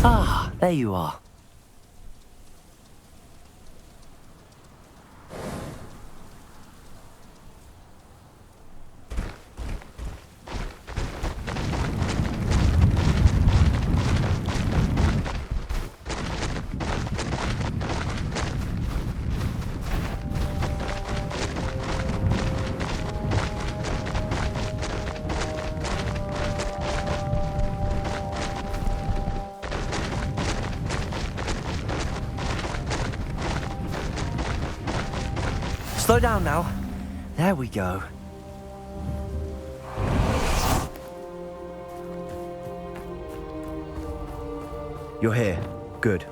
Ah, there you are. Slow down now. There we go. You're here. Good.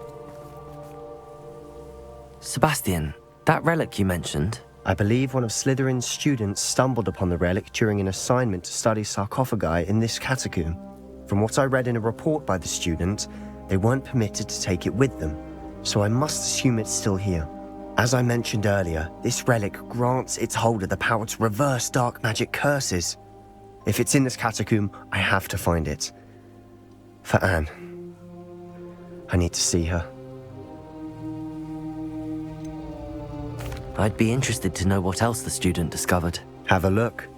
Sebastian, that relic you mentioned. I believe one of Slytherin's students stumbled upon the relic during an assignment to study sarcophagi in this catacomb. From what I read in a report by the student, they weren't permitted to take it with them, so I must assume it's still here. As I mentioned earlier, this relic grants its holder the power to reverse dark magic curses. If it's in this catacomb, I have to find it. For Anne. I need to see her. I'd be interested to know what else the student discovered. Have a look.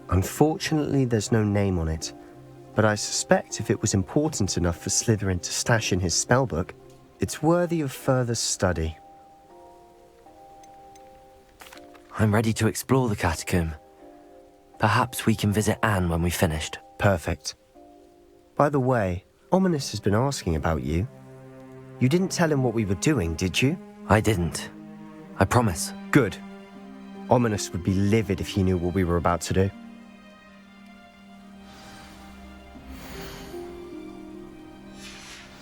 Unfortunately, there's no name on it, but I suspect if it was important enough for Slytherin to stash in his spellbook, it's worthy of further study. I'm ready to explore the catacomb. Perhaps we can visit Anne when we've finished. Perfect. By the way, Ominous has been asking about you. You didn't tell him what we were doing, did you? I didn't. I promise. Good. Ominous would be livid if he knew what we were about to do.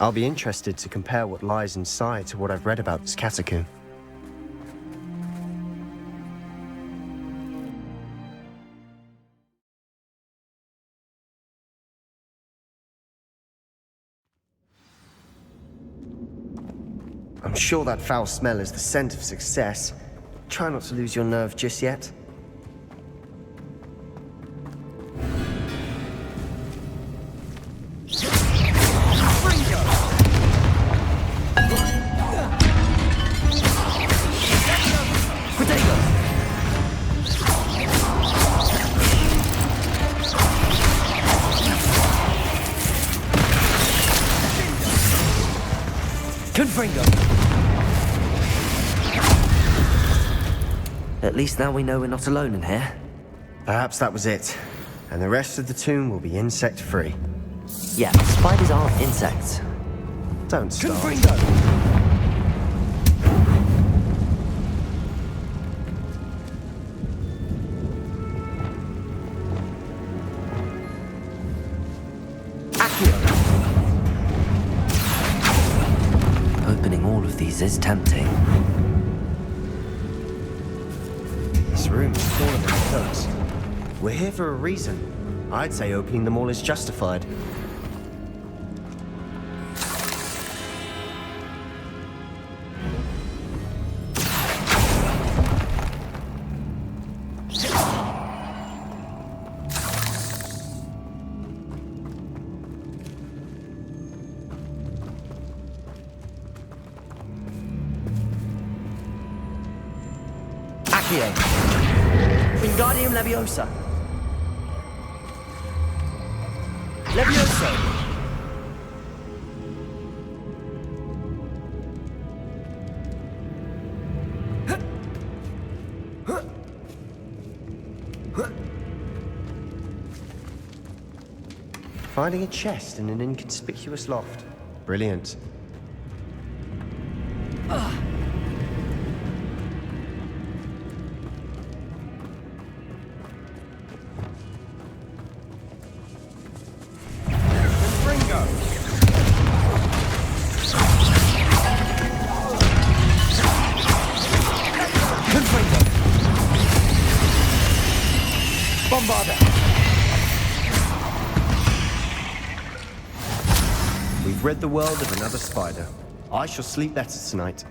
I'll be interested to compare what lies inside to what I've read about this catacomb. I'm sure that foul smell is the scent of success. Try not to lose your nerve just yet. At least now we know we're not alone in here. Perhaps that was it. And the rest of the tomb will be insect-free. Yeah, spiders aren't insects. Don't start. Opening all of these is tempting. This room is full of hooks. We're here for a reason. I'd say opening them all is justified. Wingardium Leviosa. Levioso. Finding a chest in an inconspicuous loft. Brilliant. We've rid the world of another spider. I shall sleep better tonight.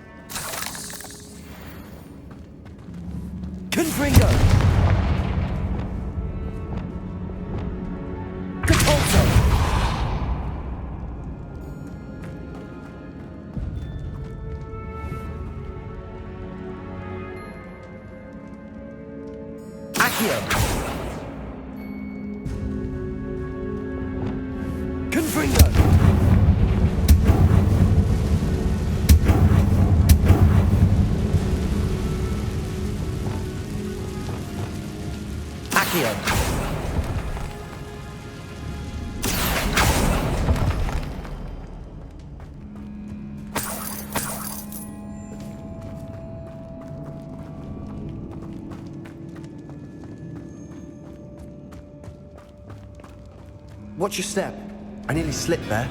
Confringo! Capulso! Accio! Confringo! Accio! Watch your step. I nearly slipped there.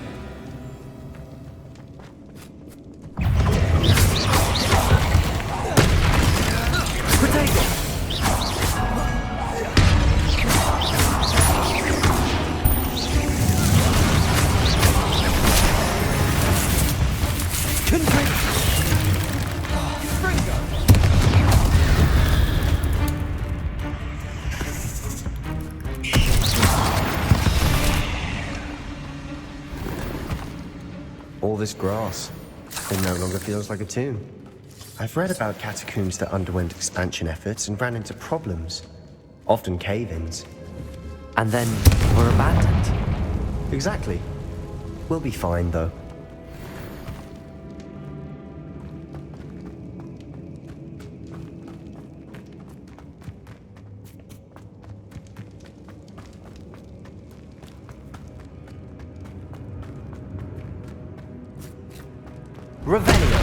Protego! All this grass, it no longer feels like a tomb. I've read about catacombs that underwent expansion efforts and ran into problems, often cave-ins. And then were abandoned. Exactly. We'll be fine, though. Revelio.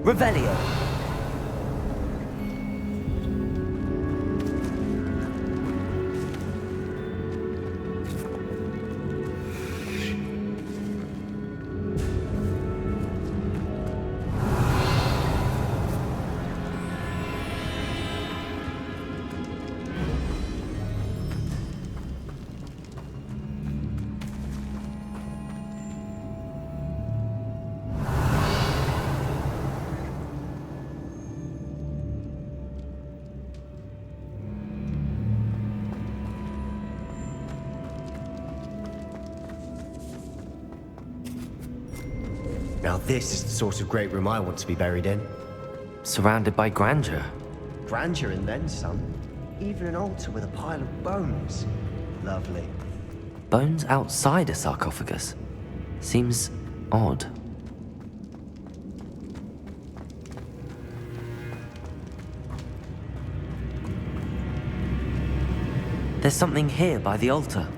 Revelio. Now this is the sort of great room I want to be buried in. Surrounded by grandeur. Grandeur and then some. Even an altar with a pile of bones. Lovely. Bones outside a sarcophagus. Seems odd. There's something here by the altar.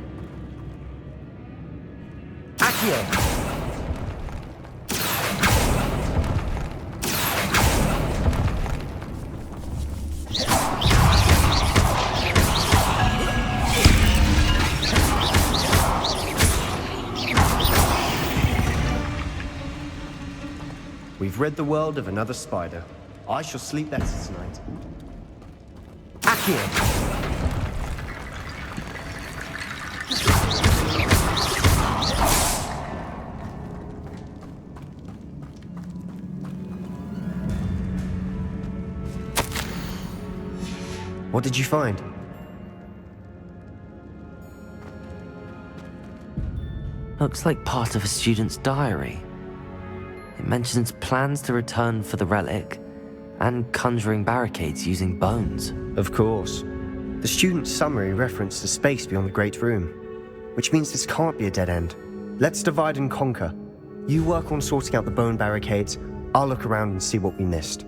You've rid the world of another spider. I shall sleep better tonight. Accio! What did you find? Looks like part of a student's diary. It mentions plans to return for the relic and conjuring barricades using bones. Of course. The student's summary referenced the space beyond the Great Room, which means this can't be a dead end. Let's divide and conquer. You work on sorting out the bone barricades, I'll look around and see what we missed.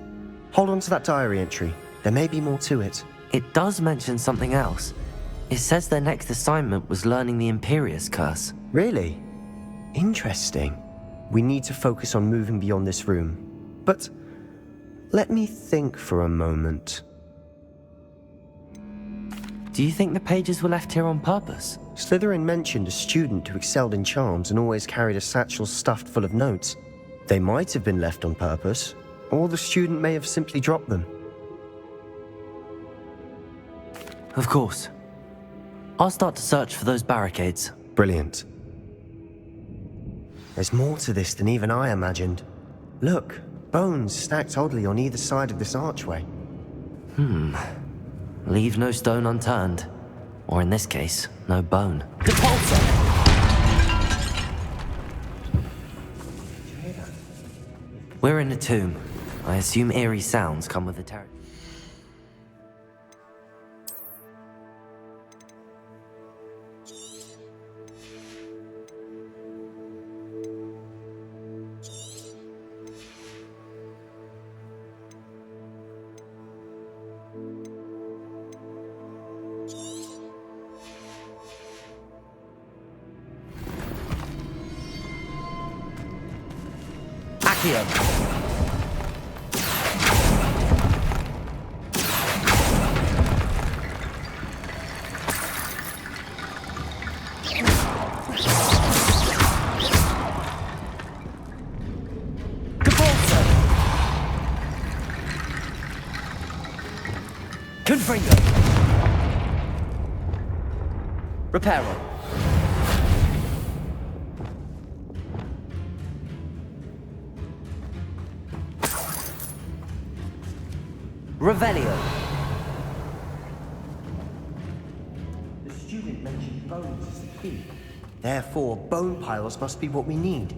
Hold on to that diary entry. There may be more to it. It does mention something else. It says their next assignment was learning the Imperius Curse. Really? Interesting. We need to focus on moving beyond this room. But let me think for a moment. Do you think the pages were left here on purpose? Slytherin mentioned a student who excelled in charms and always carried a satchel stuffed full of notes. They might have been left on purpose, or the student may have simply dropped them. Of course. I'll start to search for those barricades. Brilliant. There's more to this than even I imagined. Look, bones stacked oddly on either side of this archway. Leave no stone unturned. Or in this case, no bone. Depulsor! We're in a tomb. I assume eerie sounds come with the territory. Confringo! Reparo! Revelio! The student mentioned bones as the key. Therefore, bone piles must be what we need.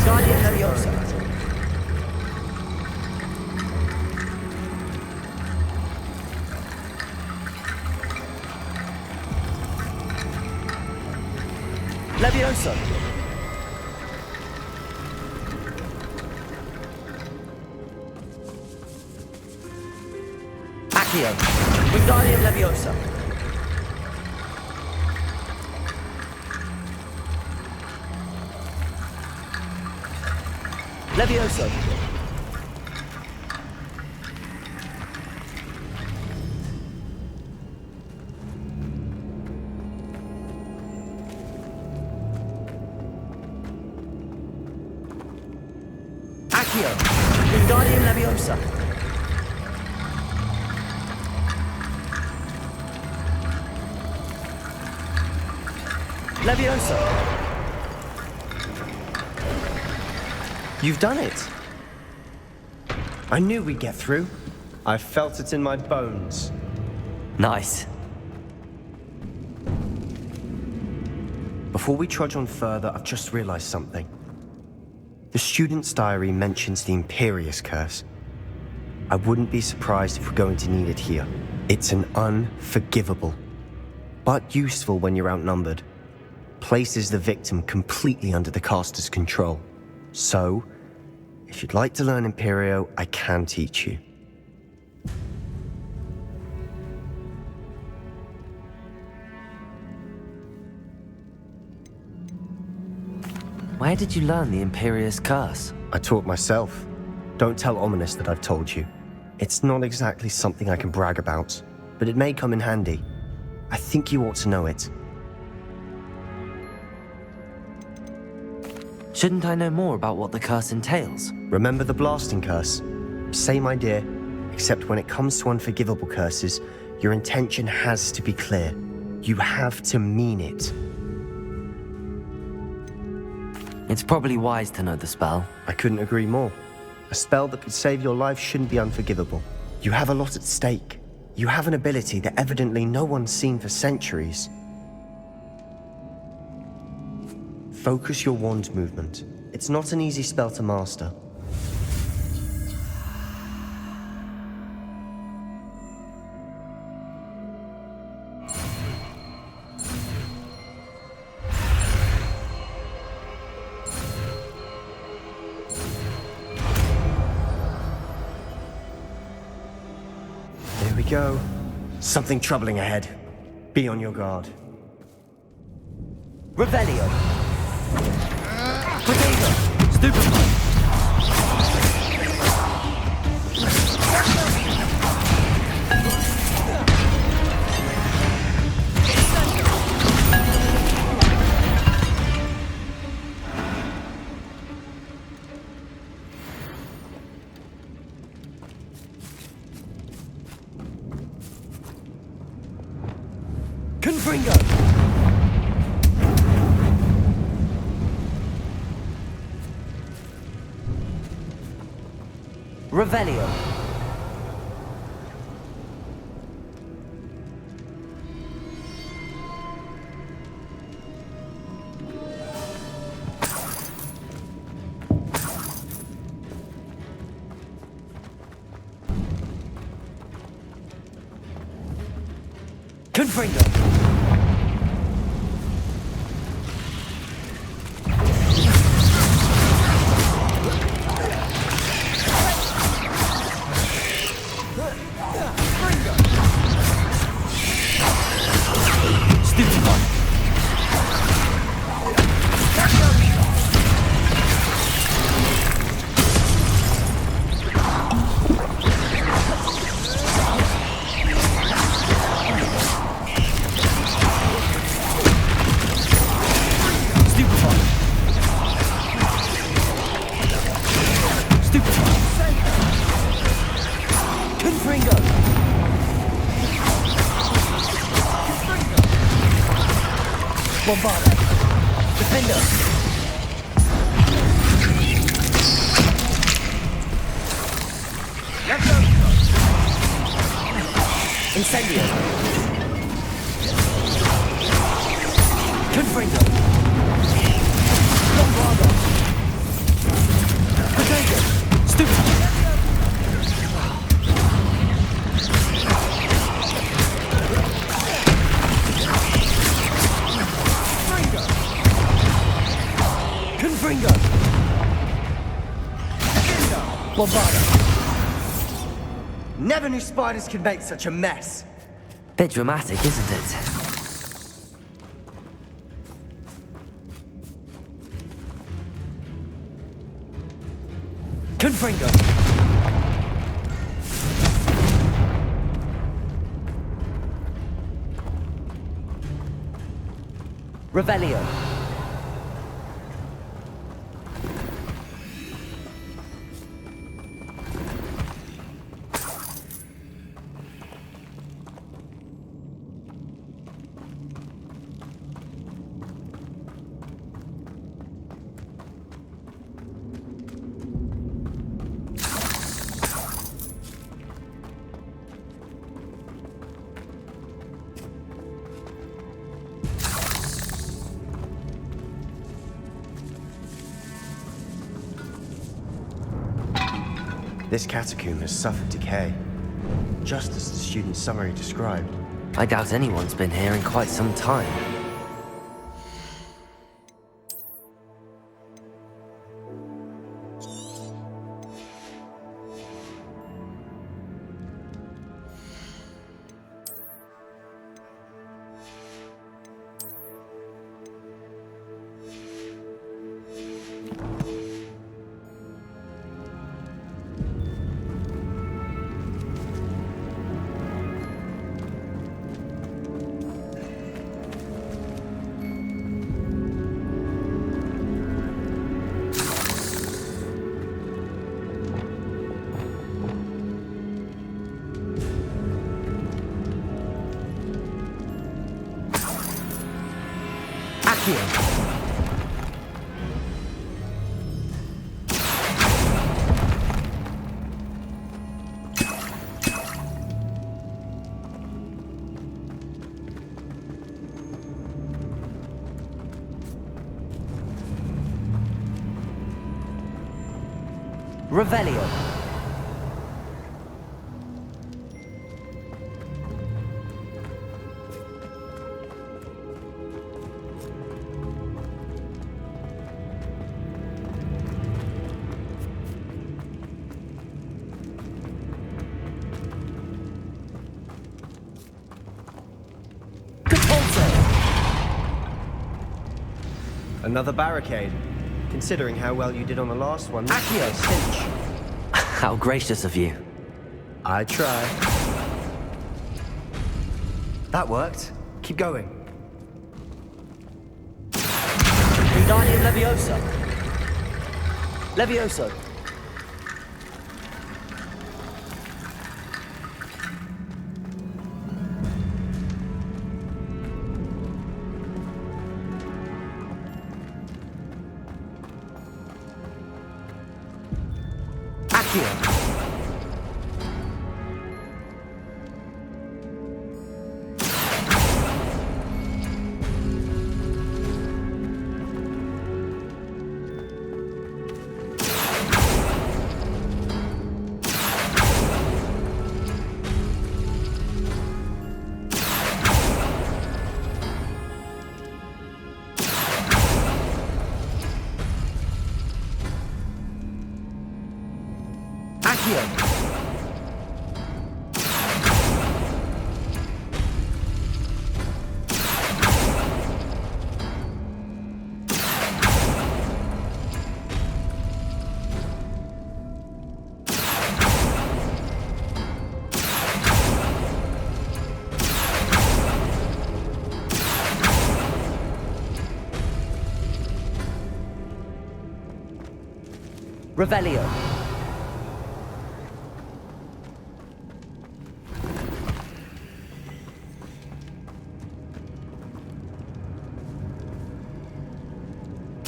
Guardian Leviosa. Leviosa. Accio. Guardian Leviosa. Levioso. Accio. Guardian Leviosa. Levioso. You've done it. I knew we'd get through. I felt it in my bones. Nice. Before we trudge on further, I've just realized something. The student's diary mentions the Imperius Curse. I wouldn't be surprised if we're going to need it here. It's an unforgivable, but useful when you're outnumbered. places the victim completely under the caster's control. So, if you'd like to learn Imperio, I can teach you. Where did you learn the Imperious Curse? I taught myself. Don't tell Ominous that I've told you. It's not exactly something I can brag about, but it may come in handy. I think you ought to know it. Shouldn't I know more about what the curse entails? Remember the blasting curse? Same idea, except when it comes to unforgivable curses, your intention has to be clear. You have to mean it. It's probably wise to know the spell. I couldn't agree more. A spell that could save your life shouldn't be unforgivable. You have a lot at stake. You have an ability that evidently no one's seen for centuries. Focus your wand movement. It's not an easy spell to master. There we go. Something troubling ahead. Be on your guard. Revelio. Potato. Stupefy. Confringo. Revelio. Confringo. Bombarda. Defender. Incendio. Confringo. Bombarda. Potato. Stupid. Confringo. Bombarda. Never knew spiders could make such a mess. Bit dramatic, isn't it? Confringo. Revelio. This catacomb has suffered decay, just as the student's summary described. I doubt anyone's been here in quite some time. Revelio. Another barricade. Considering how well you did on the last one, this is a cinch. How gracious of you. I try. That worked. Keep going. Wingardium Leviosa. Levioso. Accio. Accio. Revelio.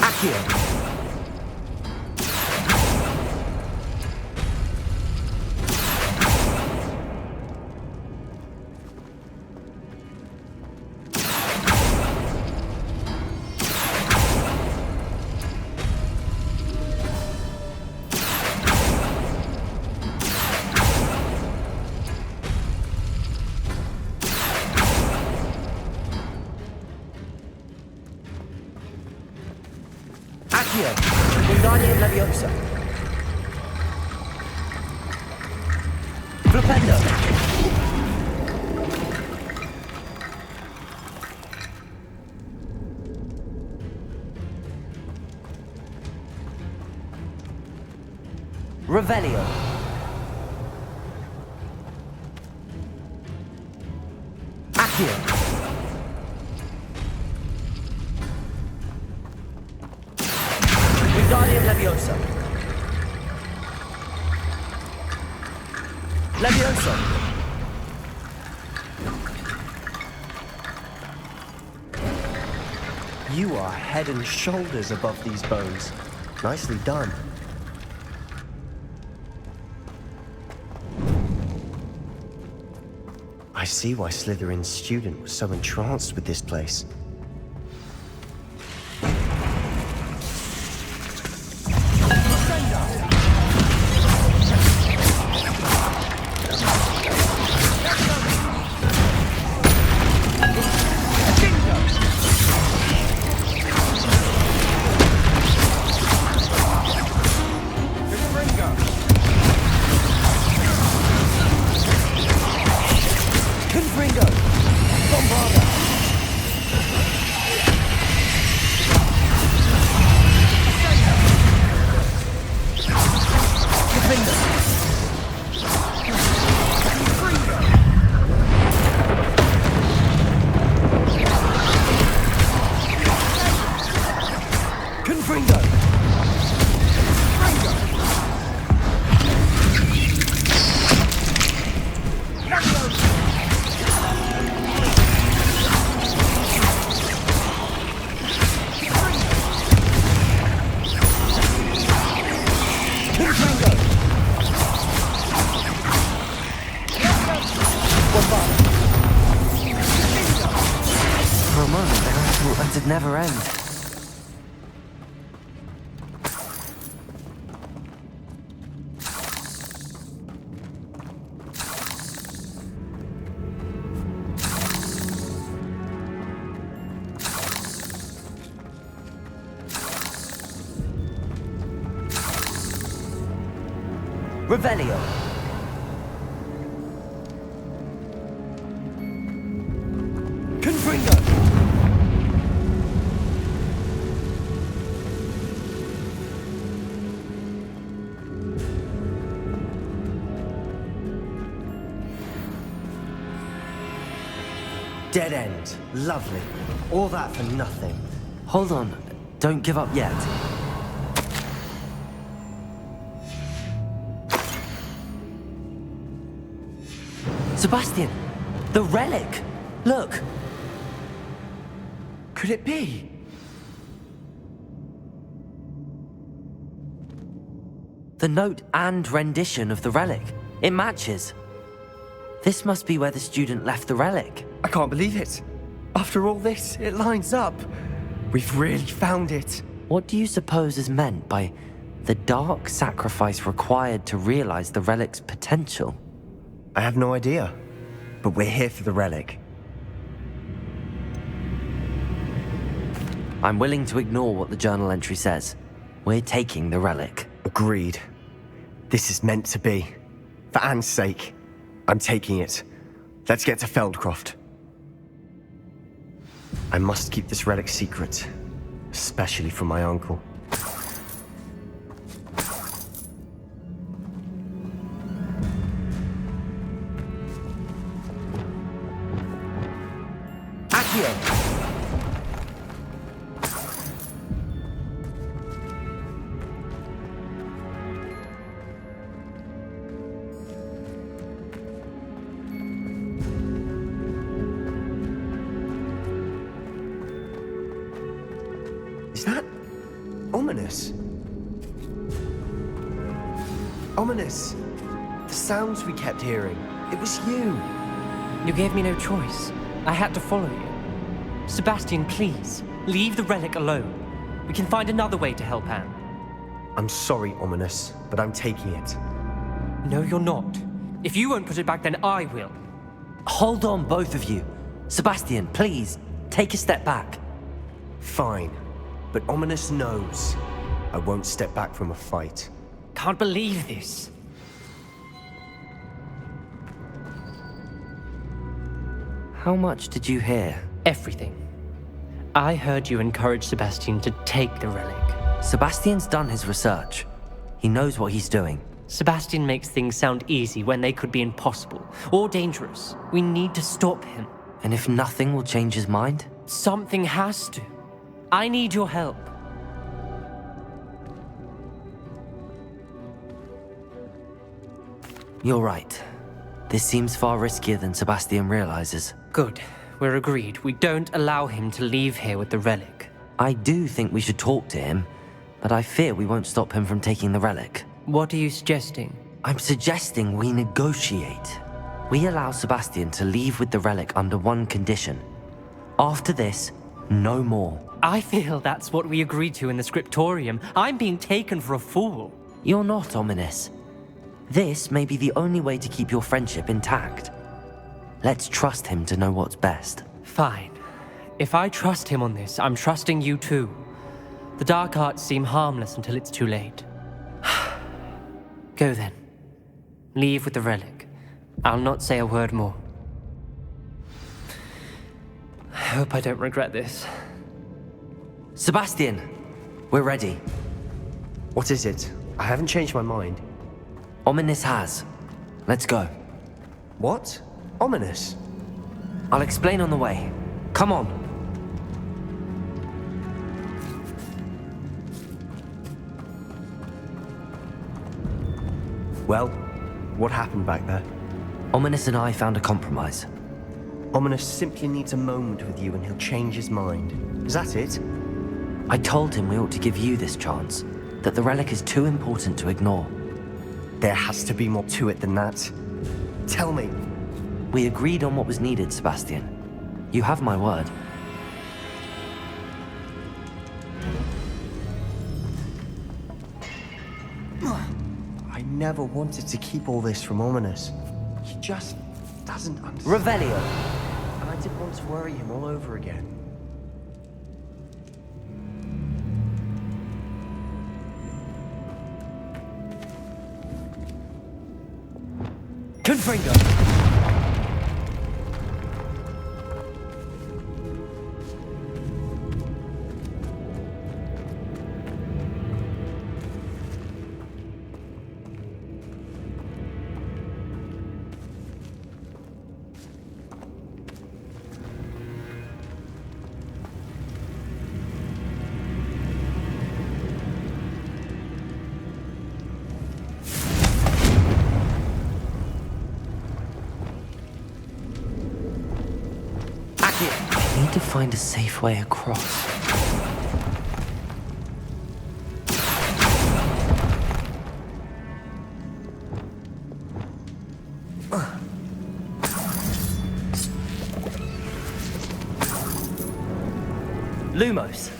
Accio. Accio. Wingardium Leviosa. Flipendo. Revelio. Accio. Wingardium Leviosa. Leviosa. You are head and shoulders above these bones. Nicely done. I see why Slytherin's student was so entranced with this place. For a moment, then I thought that'd never end. Revelio. Confringo! Dead end. Lovely. All that for nothing. Hold on. Don't give up yet. Sebastian! The relic! Look! Could it be? The note and rendition of the relic. It matches. This must be where the student left the relic. I can't believe it. After all this, it lines up. We've really found it. What do you suppose is meant by the dark sacrifice required to realize the relic's potential? I have no idea. But we're here for the relic. I'm willing to ignore what the journal entry says. We're taking the relic. Agreed. This is meant to be. For Anne's sake, I'm taking it. Let's get to Feldcroft. I must keep this relic secret, especially from my uncle. Accio! Is that ominous? Ominous. The sounds we kept hearing. It was you. You gave me no choice. I had to follow you. Sebastian, please, leave the relic alone. We can find another way to help Anne. I'm sorry, Ominous, but I'm taking it. No, you're not. If you won't put it back, then I will. Hold on, both of you. Sebastian, please, take a step back. Fine. But Ominous knows I won't step back from a fight. Can't believe this. How much did you hear? Everything. I heard you encourage Sebastian to take the relic. Sebastian's done his research. He knows what he's doing. Sebastian makes things sound easy when they could be impossible or dangerous. We need to stop him. And if nothing will change his mind? Something has to. I need your help. You're right. This seems far riskier than Sebastian realizes. Good. We're agreed. We don't allow him to leave here with the relic. I do think we should talk to him, but I fear we won't stop him from taking the relic. What are you suggesting? I'm suggesting we negotiate. We allow Sebastian to leave with the relic under one condition. After this, no more. I feel that's what we agreed to in the scriptorium. I'm being taken for a fool. You're not, Ominous. This may be the only way to keep your friendship intact. Let's trust him to know what's best. Fine. If I trust him on this, I'm trusting you too. The dark arts seem harmless until it's too late. Go then. Leave with the relic. I'll not say a word more. I hope I don't regret this. Sebastian, we're ready. What is it? I haven't changed my mind. Ominous has. Let's go. What? Ominous? I'll explain on the way. Come on. Well, what happened back there? Ominous and I found a compromise. Ominous simply needs a moment with you and he'll change his mind. Is that it? I told him we ought to give you this chance, that the relic is too important to ignore. There has to be more to it than that. Tell me. We agreed on what was needed, Sebastian. You have my word. I never wanted to keep all this from Ominous. He just doesn't understand. Revelio. And I didn't want to worry him all over again. Confringo! I need to find a safe way across. Lumos.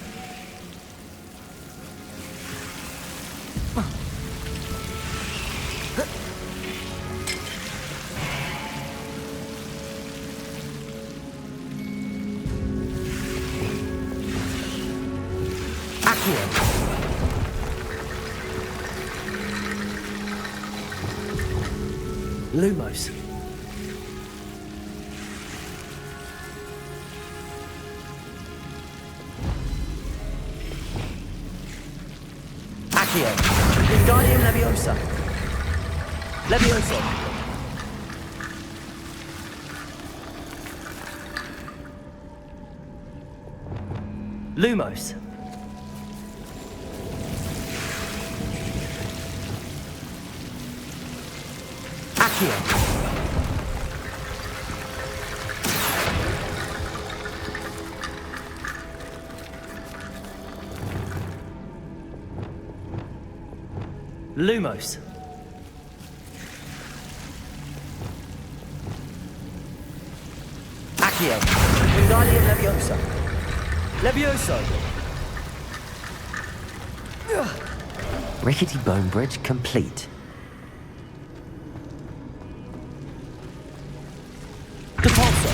Lumos. Accio. Wingardium Leviosa. Levioso. Lumos. Accio. Lumos. Accio. Wingardium Leviosa. Levioso. Rickety bone bridge complete. Depulso.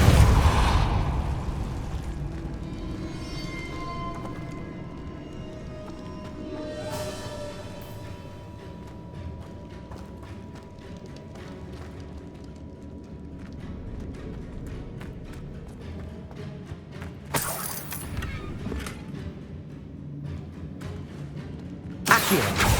Accio.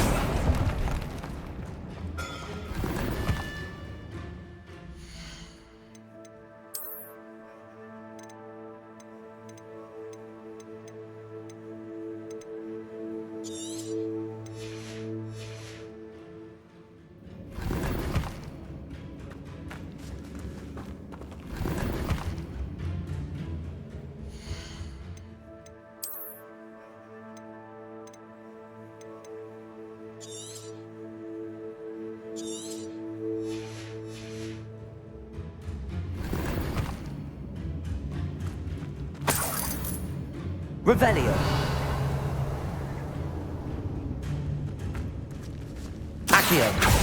Revelio. Accio.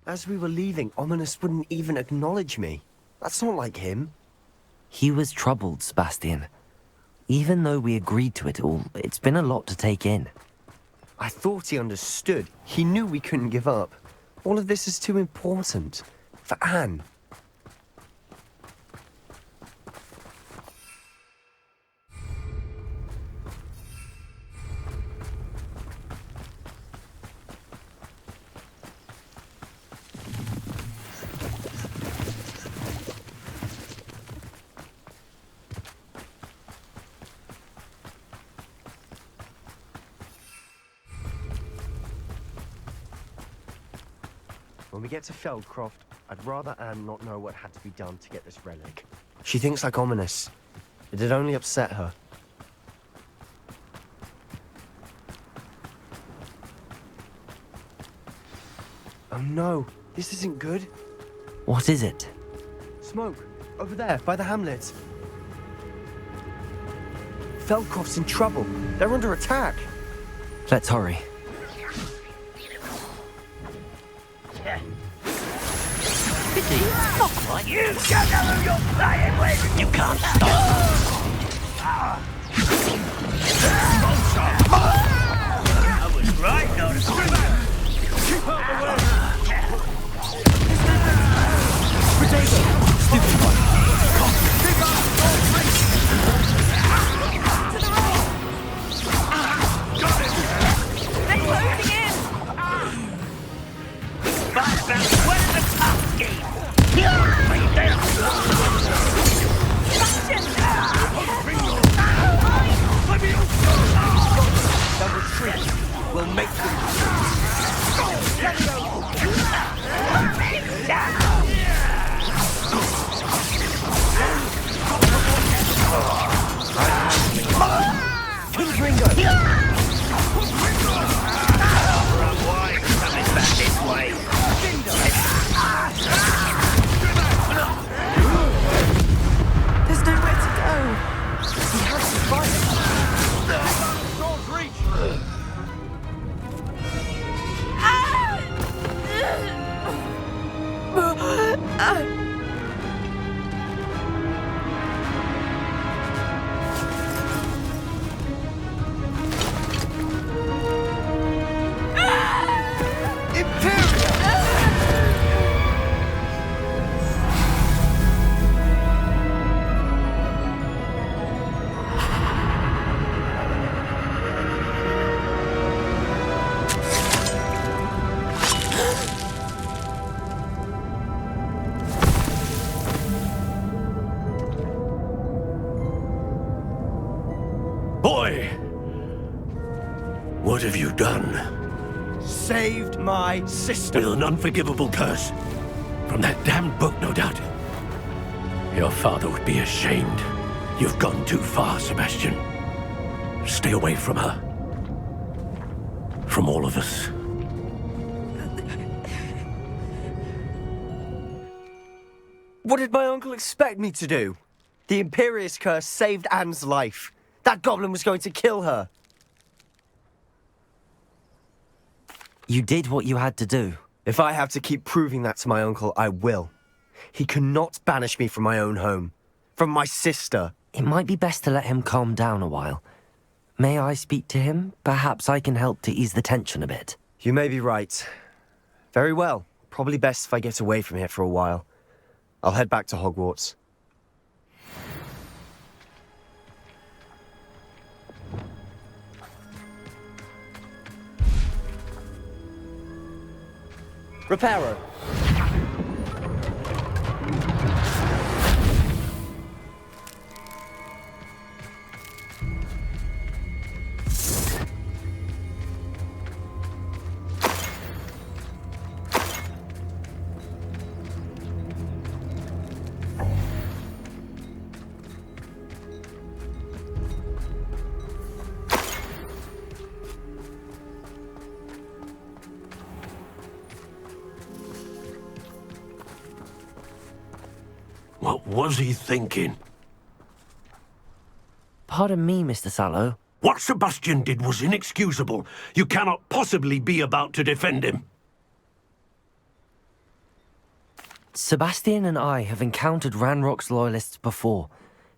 As we were leaving, Ominous wouldn't even acknowledge me. That's not like him. He was troubled, Sebastian. Even though we agreed to it all, it's been a lot to take in. I thought he understood. He knew we couldn't give up. All of this is too important. For Anne. When we get to Feldcroft, I'd rather Anne not know what had to be done to get this relic. She thinks like ominous. It'd only upset her. Oh no, this isn't good. What is it? Smoke, over there, by the hamlet. Feldcroft's in trouble. They're under attack. Let's hurry. Not like you! Don't know who you're playing with! You can't stop! I was right, not a keep out the way! Stupid one! Keep up! Got it! They're closing in! Where's the top game? Right there! They'll retreat. We'll make them Kill Gringo! Wrong way! Coming back this way! There's nowhere to go. He has to fight. Sword's reach! Boy! What have you done? Saved my sister. With an unforgivable curse. From that damned book, no doubt. Your father would be ashamed. You've gone too far, Sebastian. Stay away from her. From all of us. What did my uncle expect me to do? The Imperious curse saved Anne's life. That goblin was going to kill her. You did what you had to do. If I have to keep proving that to my uncle, I will. He cannot banish me from my own home. From my sister. It might be best to let him calm down a while. May I speak to him? Perhaps I can help to ease the tension a bit. You may be right. Very well. Probably best if I get away from here for a while. I'll head back to Hogwarts. Reparo. What was he thinking? Pardon me, Mr. Sallow. What Sebastian did was inexcusable. You cannot possibly be about to defend him. Sebastian and I have encountered Ranrock's loyalists before.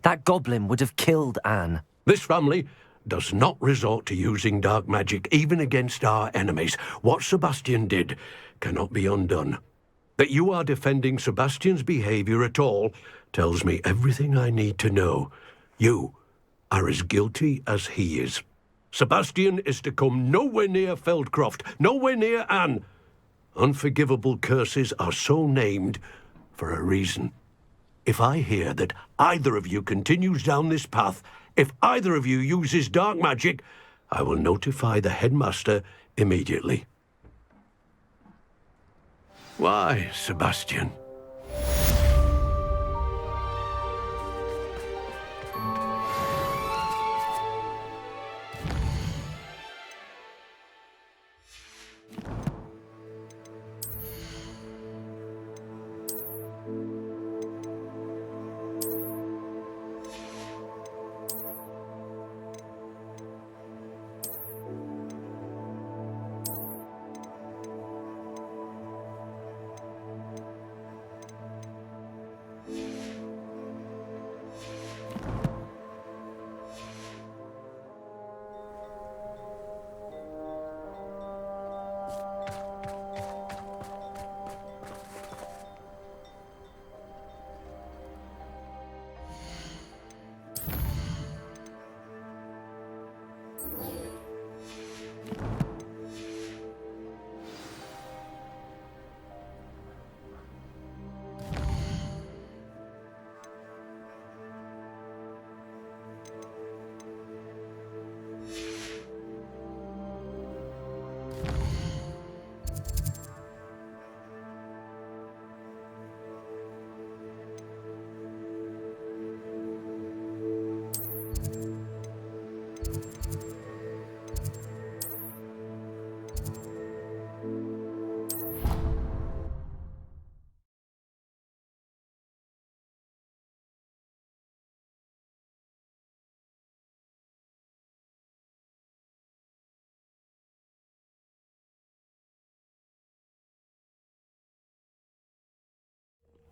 That goblin would have killed Anne. This family does not resort to using dark magic, even against our enemies. What Sebastian did cannot be undone. That you are defending Sebastian's behavior at all tells me everything I need to know. You are as guilty as he is. Sebastian is to come nowhere near Feldcroft, nowhere near Anne. Unforgivable curses are so named for a reason. If I hear that either of you continues down this path, if either of you uses dark magic, I will notify the headmaster immediately. Why, Sebastian?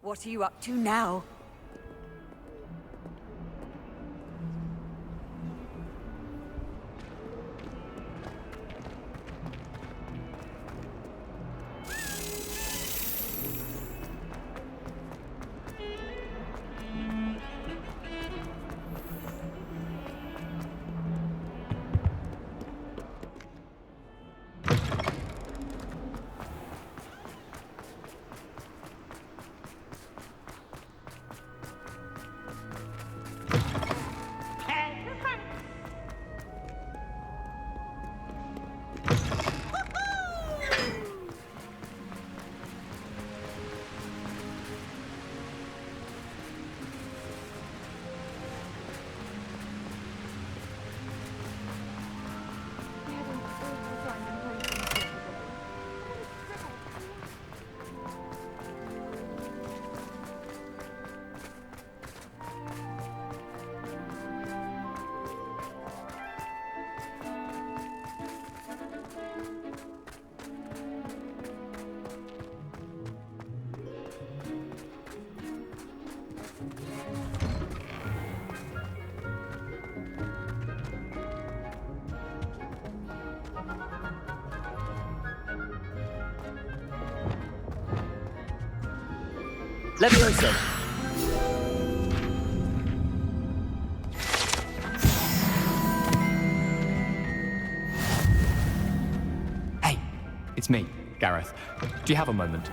What are you up to now? Levioso! Hey, it's me, Gareth. Do you have a moment?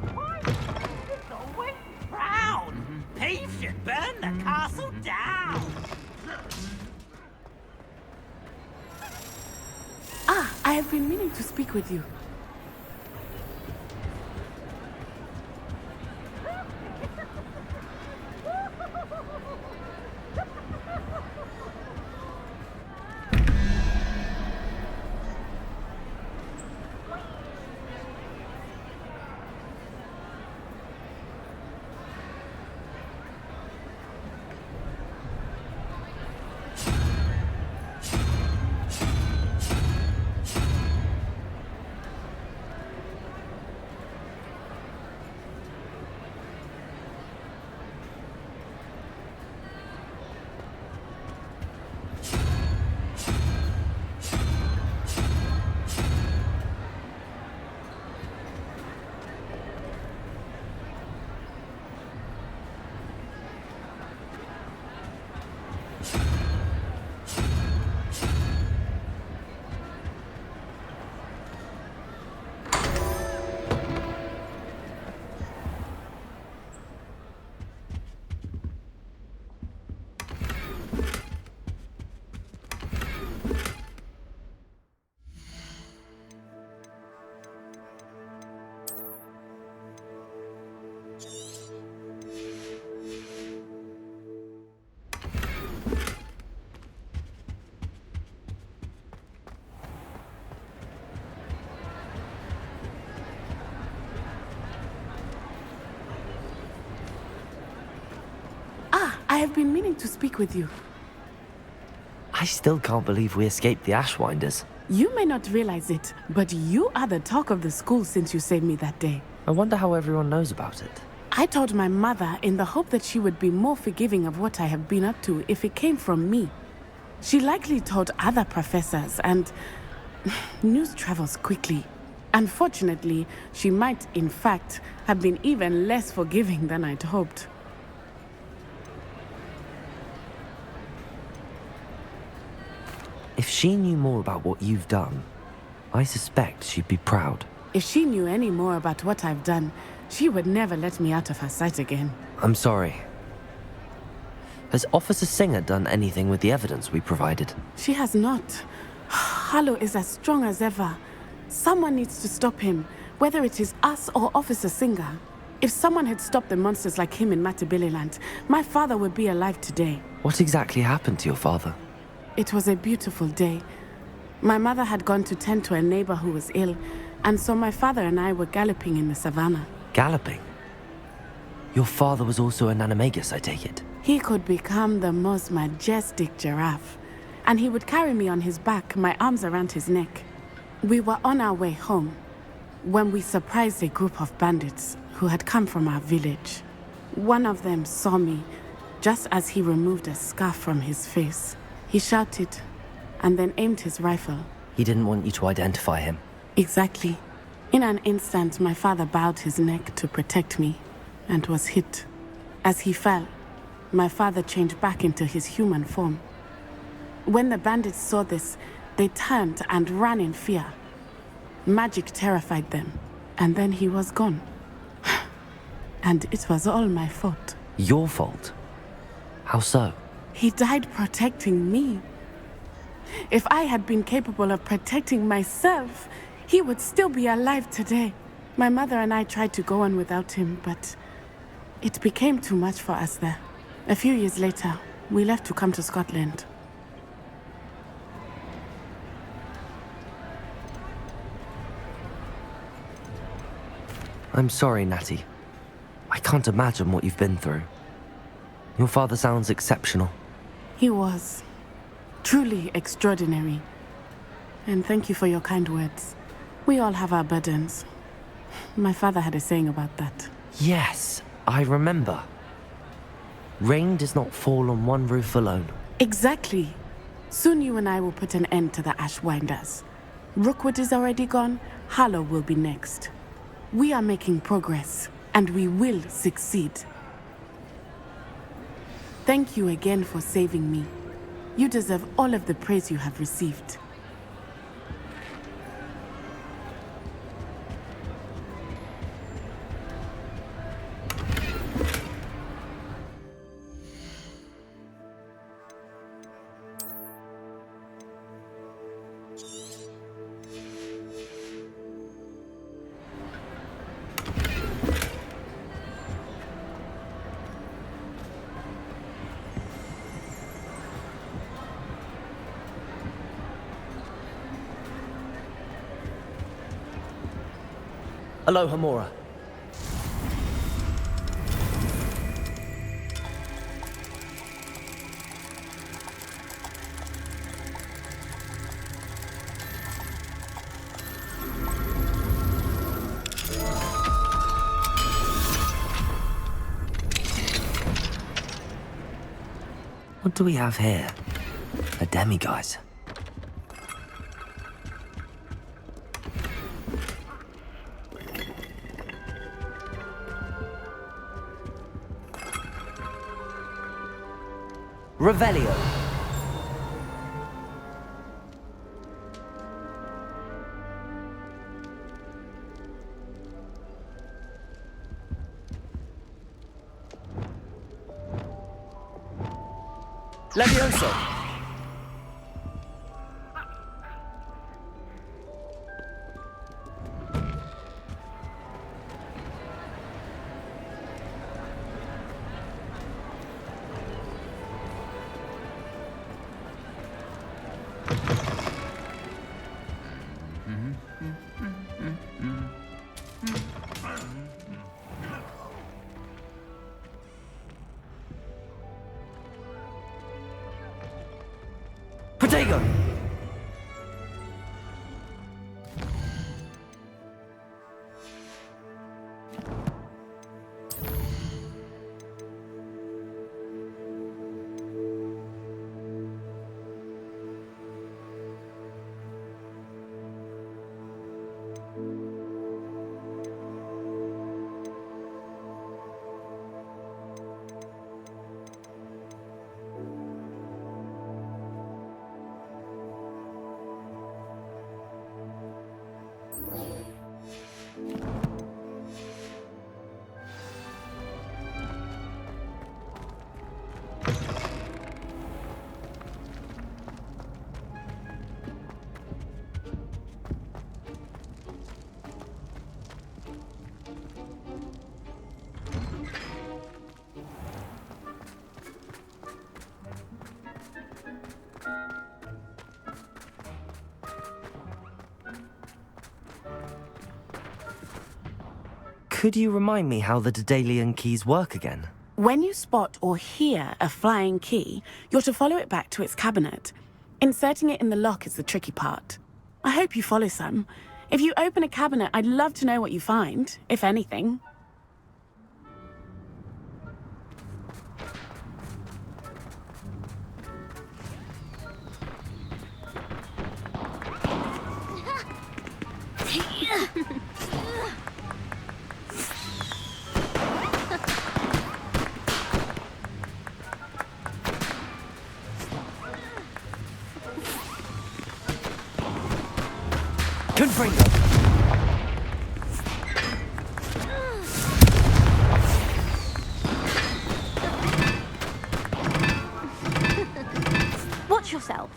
It's always proud. He should burn the castle down. Ah, I have been meaning to speak with you. I have been meaning to speak with you. I still can't believe we escaped the Ashwinders. You may not realize it, but you are the talk of the school since you saved me that day. I wonder how everyone knows about it. I told my mother in the hope that she would be more forgiving of what I have been up to if it came from me. She likely told other professors, and news travels quickly. Unfortunately, she might, in fact, have been even less forgiving than I'd hoped. If she knew more about what you've done, I suspect she'd be proud. If she knew any more about what I've done, she would never let me out of her sight again. I'm sorry. Has Officer Singer done anything with the evidence we provided? She has not. Harlow is as strong as ever. Someone needs to stop him, whether it is us or Officer Singer. If someone had stopped the monsters like him in Matabeleland, my father would be alive today. What exactly happened to your father? It was a beautiful day. My mother had gone to tend to a neighbor who was ill, and so my father and I were galloping in the savannah. Galloping? Your father was also an animagus, I take it? He could become the most majestic giraffe, and he would carry me on his back, my arms around his neck. We were on our way home when we surprised a group of bandits who had come from our village. One of them saw me just as he removed a scarf from his face. He shouted and then aimed his rifle. He didn't want you to identify him. Exactly. In an instant, my father bowed his neck to protect me and was hit. As he fell, my father changed back into his human form. When the bandits saw this, they turned and ran in fear. Magic terrified them, and then he was gone. And it was all my fault. Your fault? How so? He died protecting me. If I had been capable of protecting myself, he would still be alive today. My mother and I tried to go on without him, but it became too much for us there. A few years later, we left to come to Scotland. I'm sorry, Natty. I can't imagine what you've been through. Your father sounds exceptional. He was truly extraordinary. And thank you for your kind words. We all have our burdens. My father had a saying about that. Yes, I remember. Rain does not fall on one roof alone. Exactly. Soon you and I will put an end to the Ashwinders. Rookwood is already gone. Harlow will be next. We are making progress, and we will succeed. Thank you again for saving me. You deserve all of the praise you have received. Aloha, Mora. What do we have here? A demiguise. Revelio. Levioso. Could you remind me how the Daedalian keys work again? When you spot or hear a flying key, you're to follow it back to its cabinet. Inserting it in the lock is the tricky part. I hope you follow some. If you open a cabinet, I'd love to know what you find, if anything. Confringo! Watch yourself.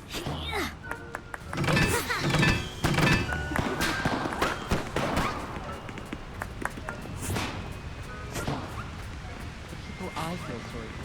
People I feel sorry for.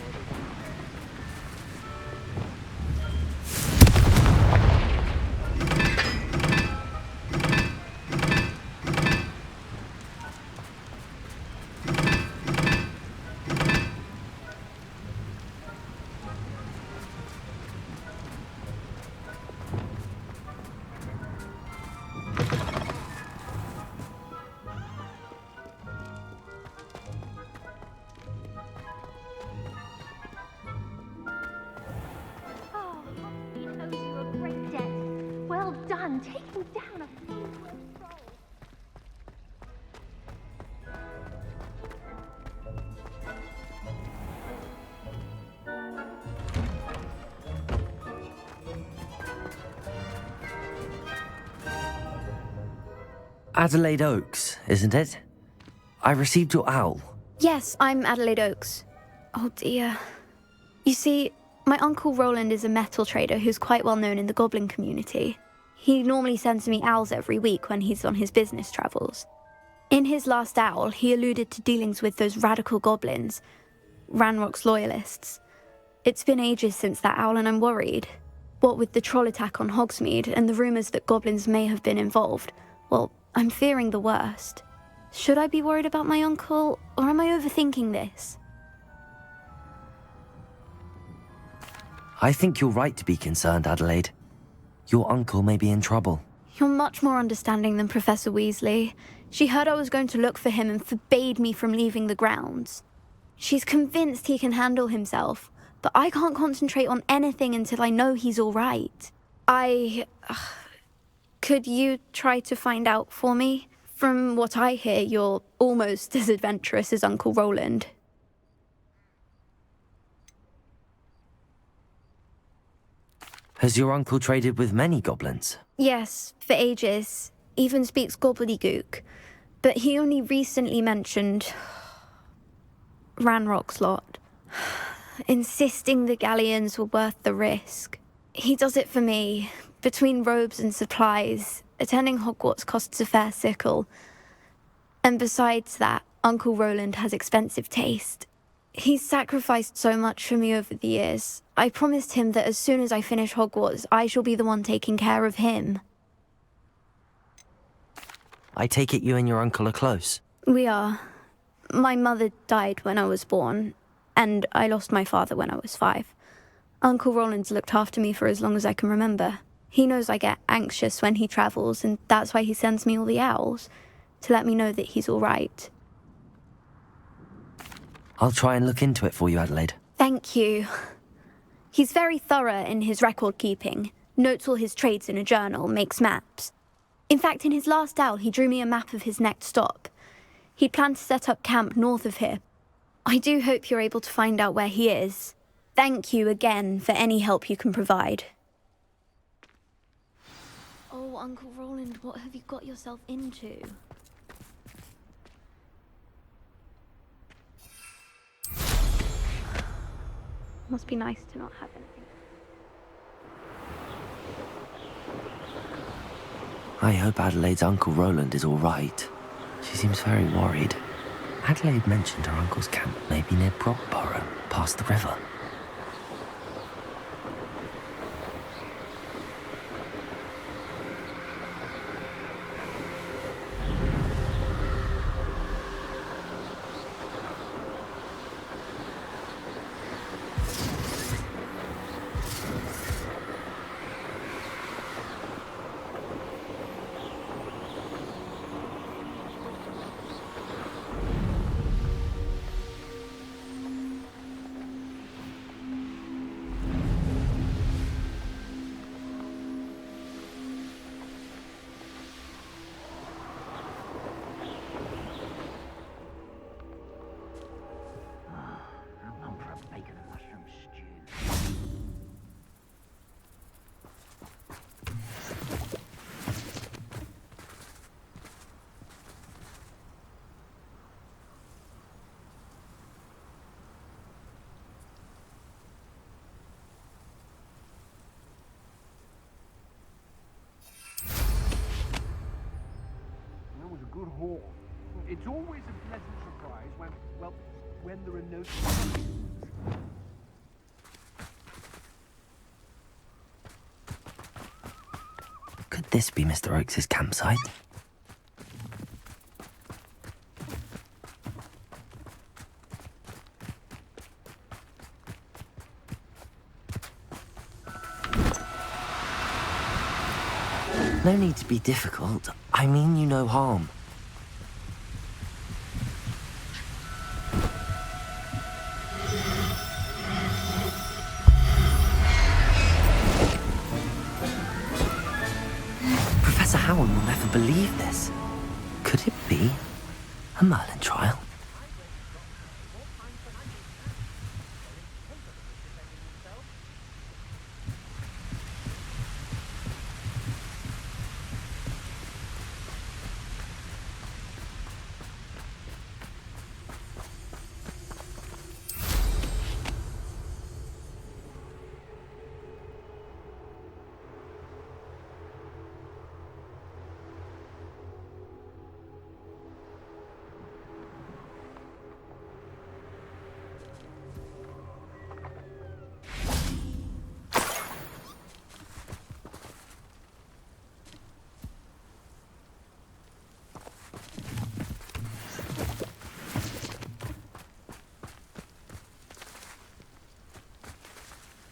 Oh, Hogsmeade owes you a great debt. Well done, taking down a faithless soul. Adelaide Oaks, isn't it? I received your owl. Yes, I'm Adelaide Oaks. Oh dear. You see, my Uncle Roland is a metal trader who's quite well known in the goblin community. He normally sends me owls every week when he's on his business travels. In his last owl, he alluded to dealings with those radical goblins, Ranrock's loyalists. It's been ages since that owl and I'm worried. What with the troll attack on Hogsmeade and the rumours that goblins may have been involved, well, I'm fearing the worst. Should I be worried about my uncle, or am I overthinking this? I think you're right to be concerned, Adelaide. Your uncle may be in trouble. You're much more understanding than Professor Weasley. She heard I was going to look for him and forbade me from leaving the grounds. She's convinced he can handle himself, but I can't concentrate on anything until I know he's all right. Could you try to find out for me? From what I hear, you're almost as adventurous as Uncle Roland. Has your uncle traded with many goblins? Yes, for ages. Even speaks gobbledygook. But he only recently mentioned Ranrock's lot, insisting the galleons were worth the risk. He does it for me. Between robes and supplies, attending Hogwarts costs a fair sickle. And besides that, Uncle Roland has expensive taste. He's sacrificed so much for me over the years. I promised him that as soon as I finish Hogwarts, I shall be the one taking care of him. I take it you and your uncle are close. We are. My mother died when I was born, and I lost my father when I was 5. Uncle Roland's looked after me for as long as I can remember. He knows I get anxious when he travels, and that's why he sends me all the owls, to let me know that he's all right. I'll try and look into it for you, Adelaide. Thank you. He's very thorough in his record keeping, notes all his trades in a journal, makes maps. In fact, in his last owl, he drew me a map of his next stop. He'd planned to set up camp north of here. I do hope you're able to find out where he is. Thank you again for any help you can provide. Oh, Uncle Roland, what have you got yourself into? Must be nice to not have anything. I hope Adelaide's Uncle Roland is all right. She seems very worried. Adelaide mentioned her uncle's camp may be near Brockborough, past the river. before. It's always a pleasant surprise when there are no... Could this be Mr. Oakes' campsite? No need to be difficult. I mean you no harm. Professor Howard will never believe this. Could it be a Merlin trial?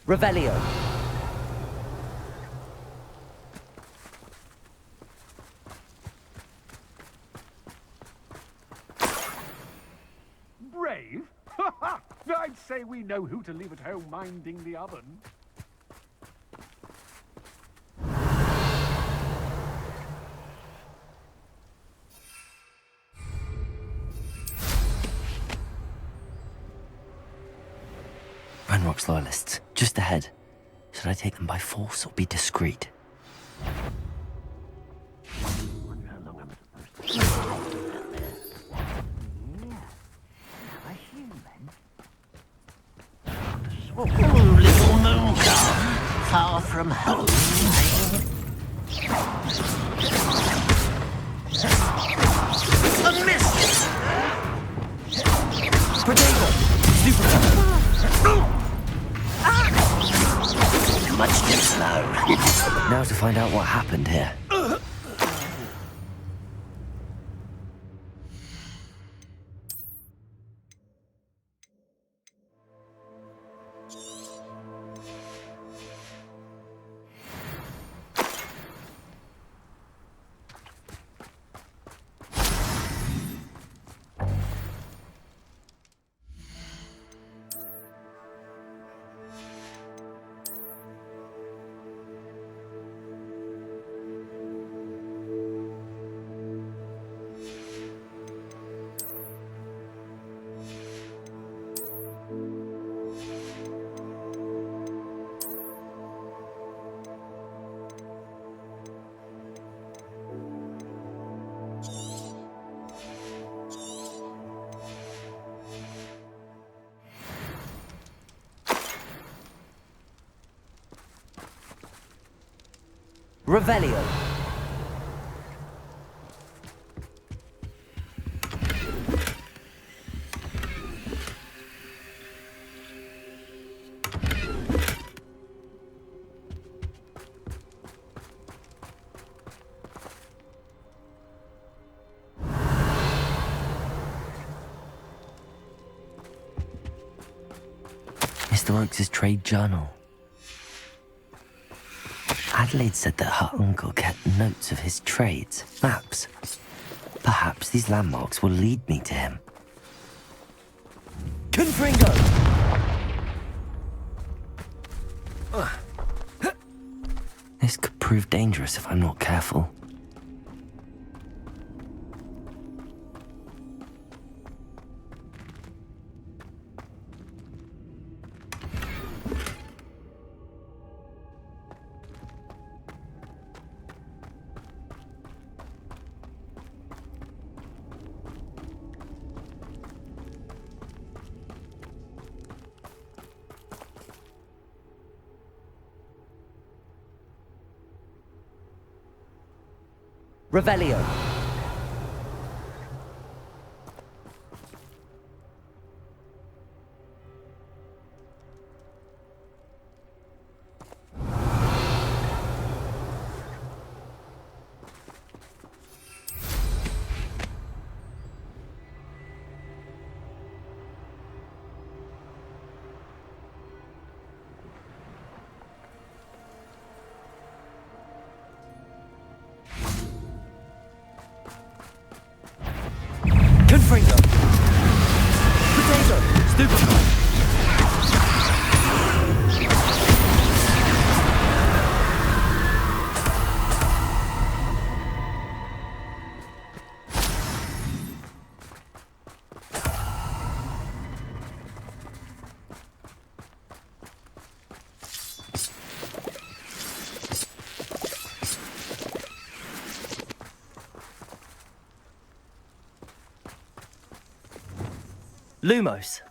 Revelio. Brave? I'd say we know who to leave at home minding the oven. Renrock's loyalists, just ahead. Should I take them by force or be discreet? Little moon far from home. A miss! Potato! Super! Much too slow. Now to find out what happened here. Revelio. Mr. Oakes' trade journal. Adelaide said that her uncle kept notes of his trades, maps. Perhaps these landmarks will lead me to him. Confringo! This could prove dangerous if I'm not careful. Revelio. Finger! Potato! Stupefy! Lumos.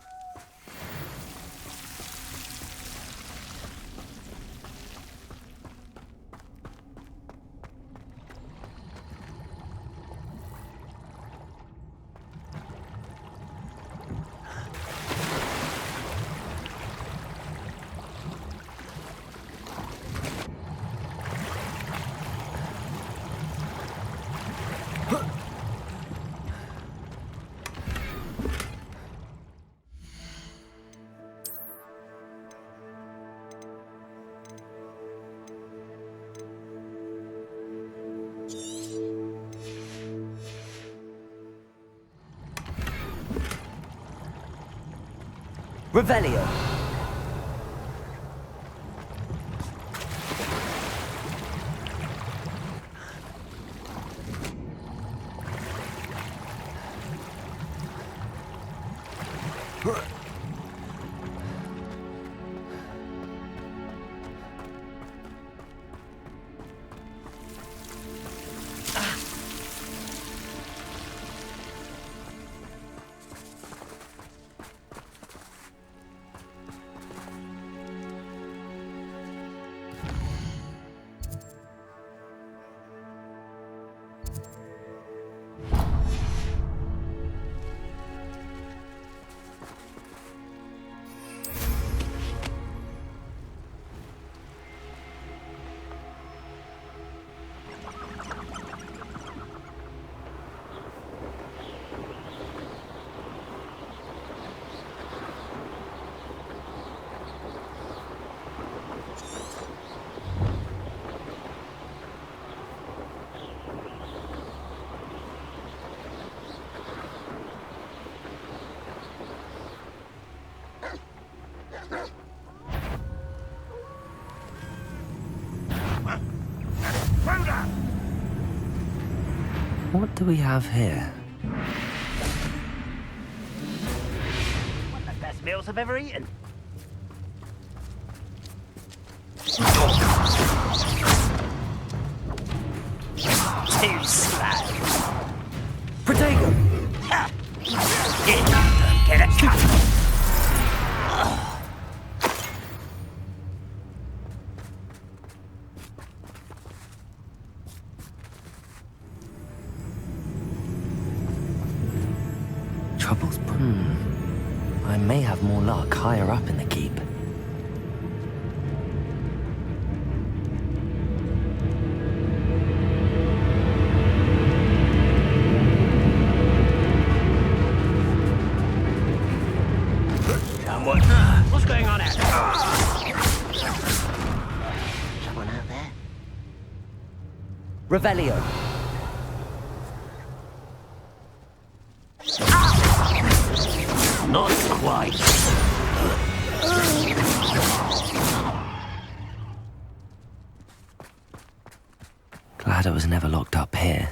Revelio. What do we have here? One of the best meals I've ever eaten. Too slow. Protego! Don't get a cut. Troubles. I may have more luck higher up in the keep. What's going on out there? Someone out there? Revelio. Not quite. Glad I was never locked up here.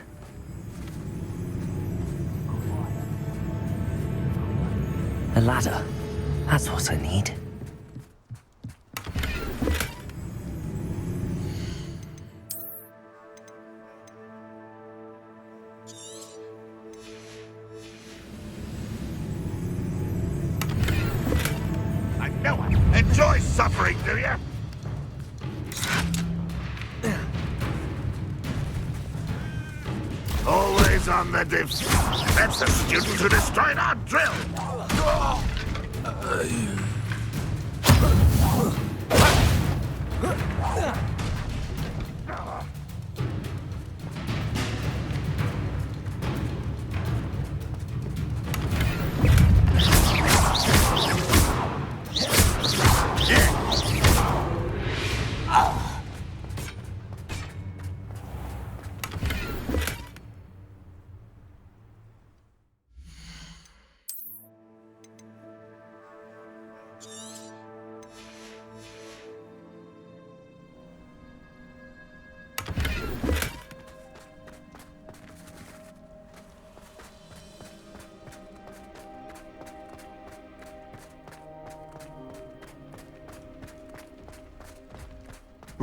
A ladder. That's what I need. I know it. Enjoy suffering, do you? Always on the diff. That's the student who destroyed our drill.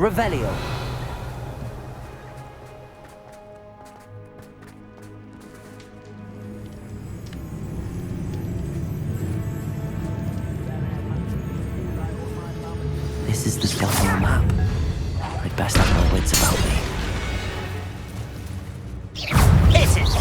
Revelio. This is the spot on the map. I'd best have my wits about me. Hit it!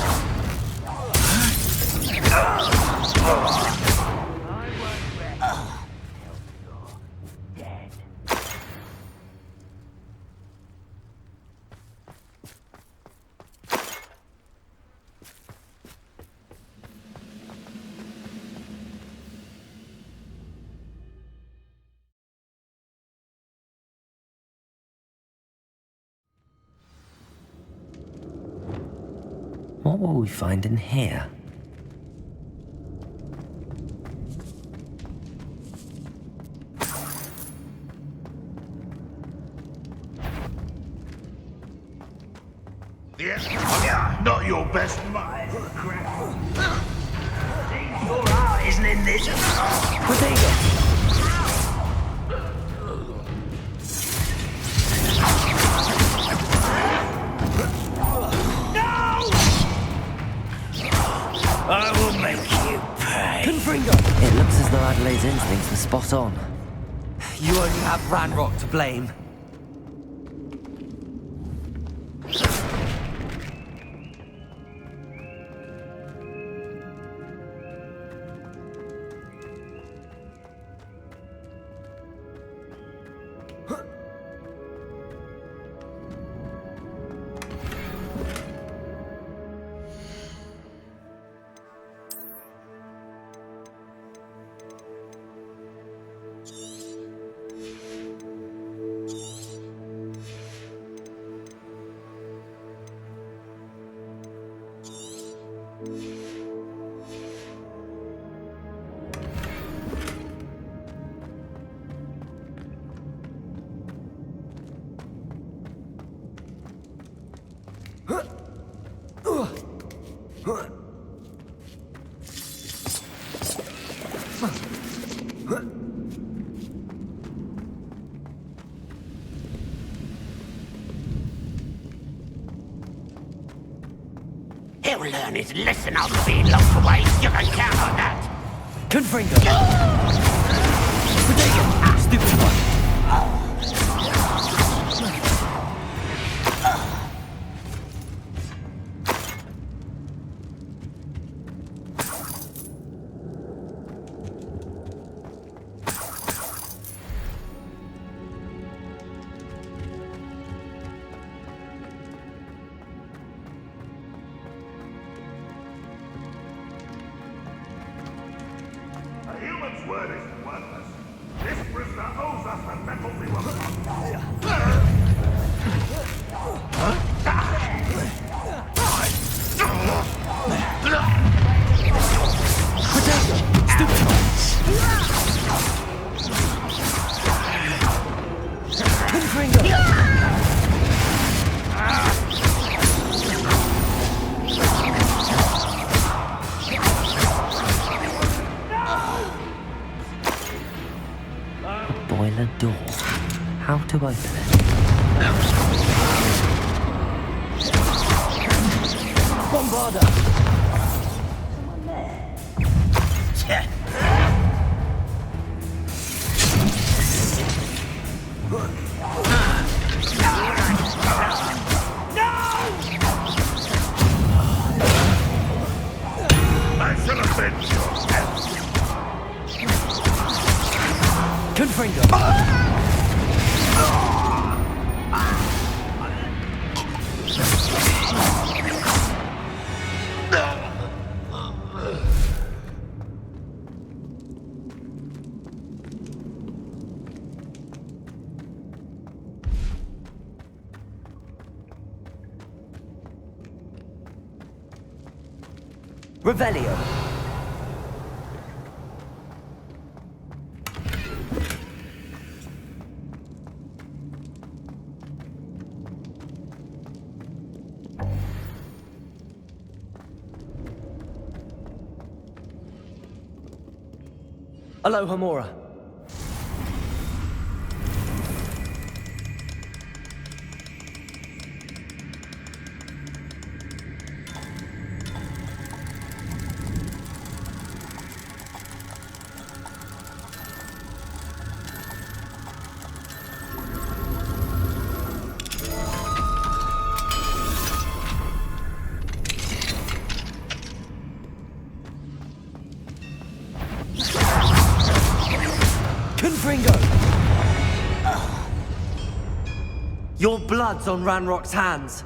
What will we find in here? Yeah, not your best mind. Your heart isn't in this. I will make you pay. It looks as though Adelaide's instincts were spot on. You only have Ranrock to blame. He'll learn his lesson after being locked away. You can count on that. Confringo! Protego! Stupid one! A human's word is worthless. This prisoner owes us the metal we were Boiler door. How to open it? Bombarda! I should have been Confringo! Revelio. Alohomora. blood's on Ranrock's hands.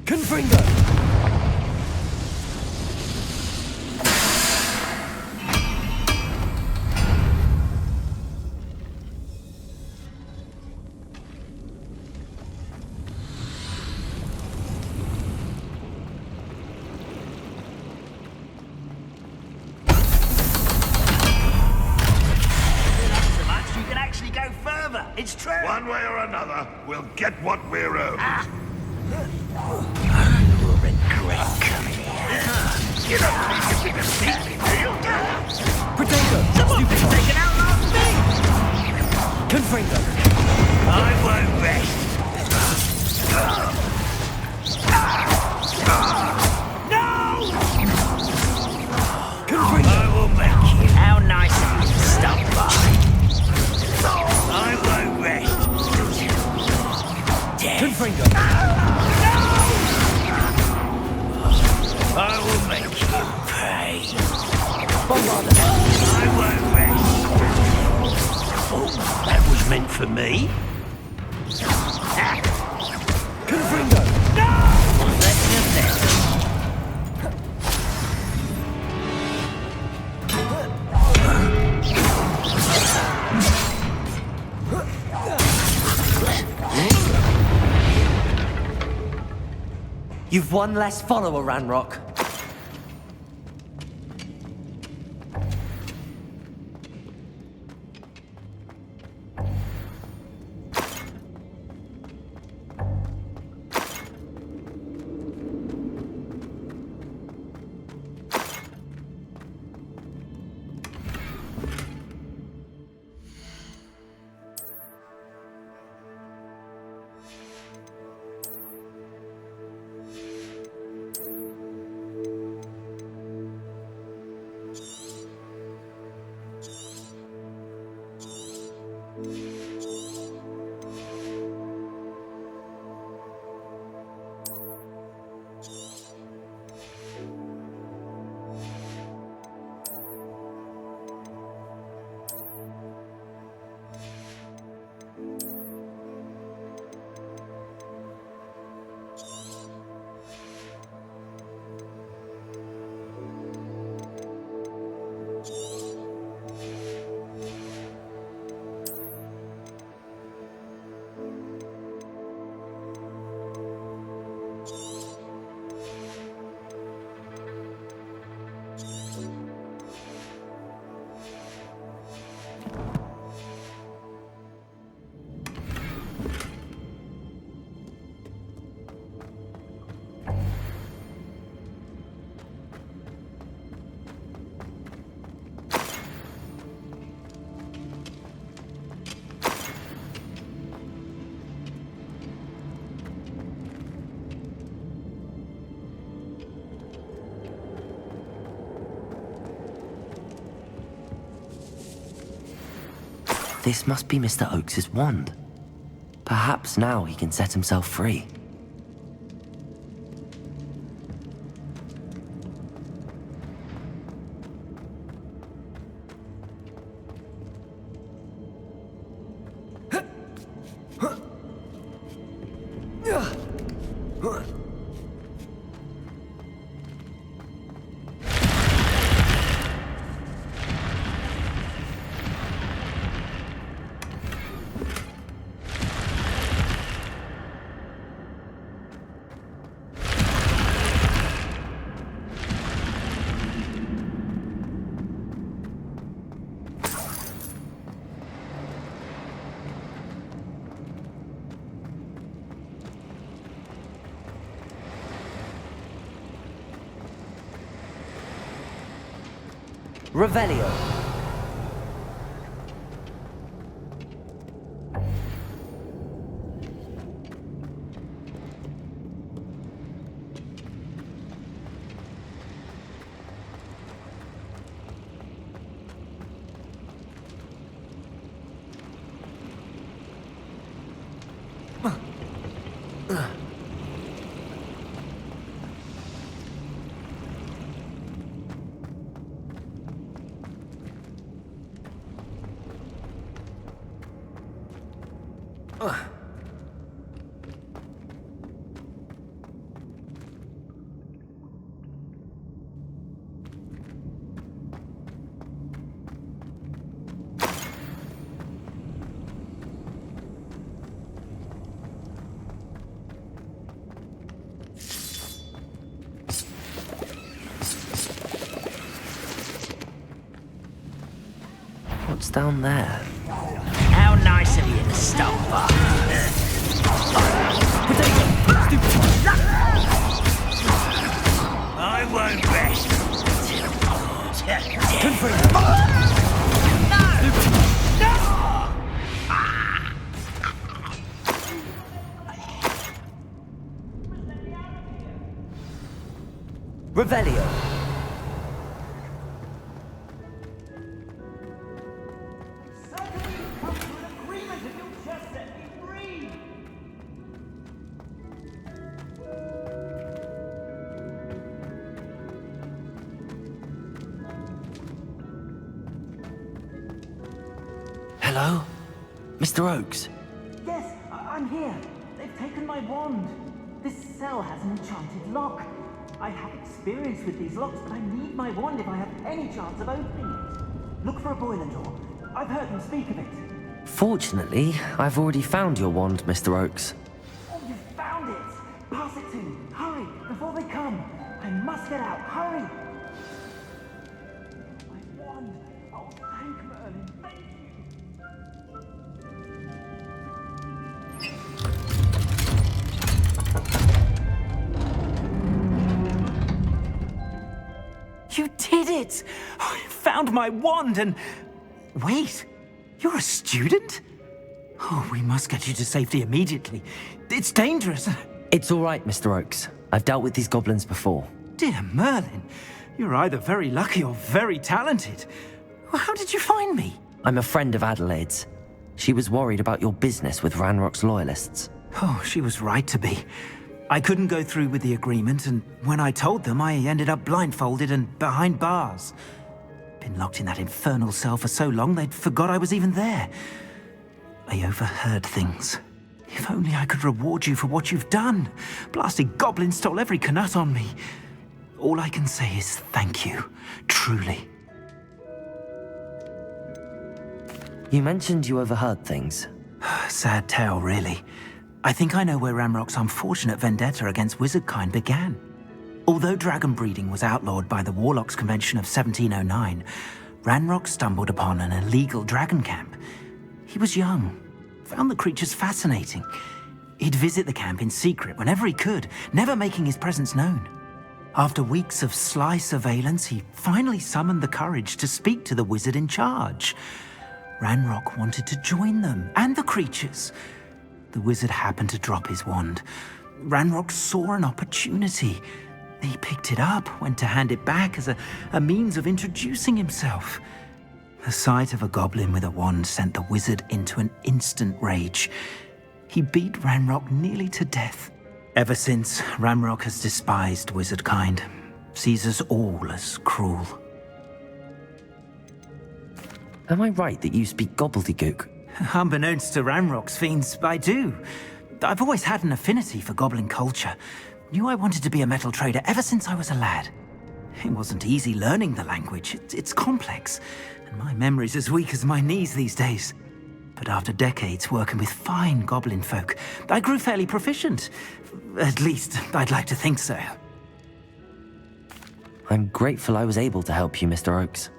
Confringo! You can actually go further. It's true. One way or another, we'll get what we're owed. You will regret coming here. You don't think you can defeat me, do you? Potato! Someone's taken out last thing! Confringo! I won't rest. No! Confringo! I will make you. How nice of you to stop by. I won't rest. Death. Confringo! I will make you pay. Bombarda! I won't rest. Oh, that was meant for me. Confringo! Let's have that. You've one less follower, Ranrock. This must be Mr. Oakes's wand. Perhaps now he can set himself free. Revelio. What's down there? How nice of you to stop by. I won't rest. Revelio. Hello? Mr. Oakes? Yes, I'm here. They've taken my wand. This cell has an enchanted lock. I have experience with these locks, but I need my wand if I have any chance of opening it. Look for a boiler door. I've heard them speak of it. Fortunately, I've already found your wand, Mr. Oakes. Oh, you found it! Pass it to me. Hurry, before they come. I must get out. Hurry! My wand. Oh, thank Merlin. Thank you. You did it! I found my wand and... Wait, you're a student? Oh, we must get you to safety immediately. It's dangerous. It's all right, Mr. Oakes. I've dealt with these goblins before. Dear Merlin, you're either very lucky or very talented. Well, how did you find me? I'm a friend of Adelaide's. She was worried about your business with Ranrock's loyalists. Oh, she was right to be. I couldn't go through with the agreement, and when I told them, I ended up blindfolded and behind bars. Been locked in that infernal cell for so long, they'd forgot I was even there. I overheard things. If only I could reward you for what you've done. Blasted goblins stole every knut on me. All I can say is thank you, truly. You mentioned you overheard things. Sad tale, really. I think I know where Ranrock's unfortunate vendetta against wizardkind began. Although dragon breeding was outlawed by the Warlocks Convention of 1709, Ranrock stumbled upon an illegal dragon camp. He was young, found the creatures fascinating. He'd visit the camp in secret whenever he could, never making his presence known. After weeks of sly surveillance, he finally summoned the courage to speak to the wizard in charge. Ranrock wanted to join them, and the creatures. The wizard happened to drop his wand. Ranrock saw an opportunity. He picked it up, went to hand it back as a means of introducing himself. The sight of a goblin with a wand sent the wizard into an instant rage. He beat Ranrock nearly to death. Ever since, Ranrock has despised wizard kind, sees us all as cruel. Am I right that you speak gobbledygook? Unbeknownst to Ranrock's fiends, I do. I've always had an affinity for goblin culture. Knew I wanted to be a metal trader ever since I was a lad. It wasn't easy learning the language. It's complex, and my memory's as weak as my knees these days. But after decades working with fine goblin folk, I grew fairly proficient. At least, I'd like to think so. I'm grateful I was able to help you, Mr. Oakes.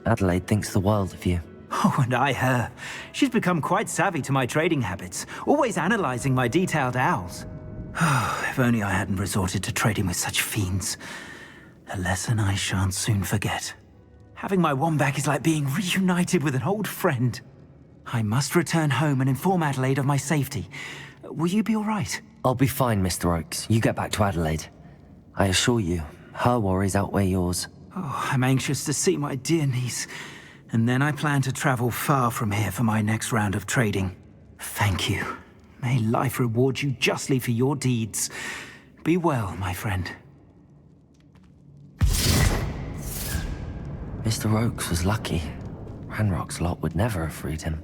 Adelaide thinks the world of you. Oh, and I her. She's become quite savvy to my trading habits, always analyzing my detailed owls. If only I hadn't resorted to trading with such fiends. A lesson I shan't soon forget. Having my wand back is like being reunited with an old friend. I must return home and inform Adelaide of my safety. Will you be all right? I'll be fine, Mr. Oakes. You get back to Adelaide. I assure you, her worries outweigh yours. Oh, I'm anxious to see my dear niece. And then I plan to travel far from here for my next round of trading. Thank you. May life reward you justly for your deeds. Be well, my friend. Mr. Oakes was lucky. Ranrock's lot would never have freed him.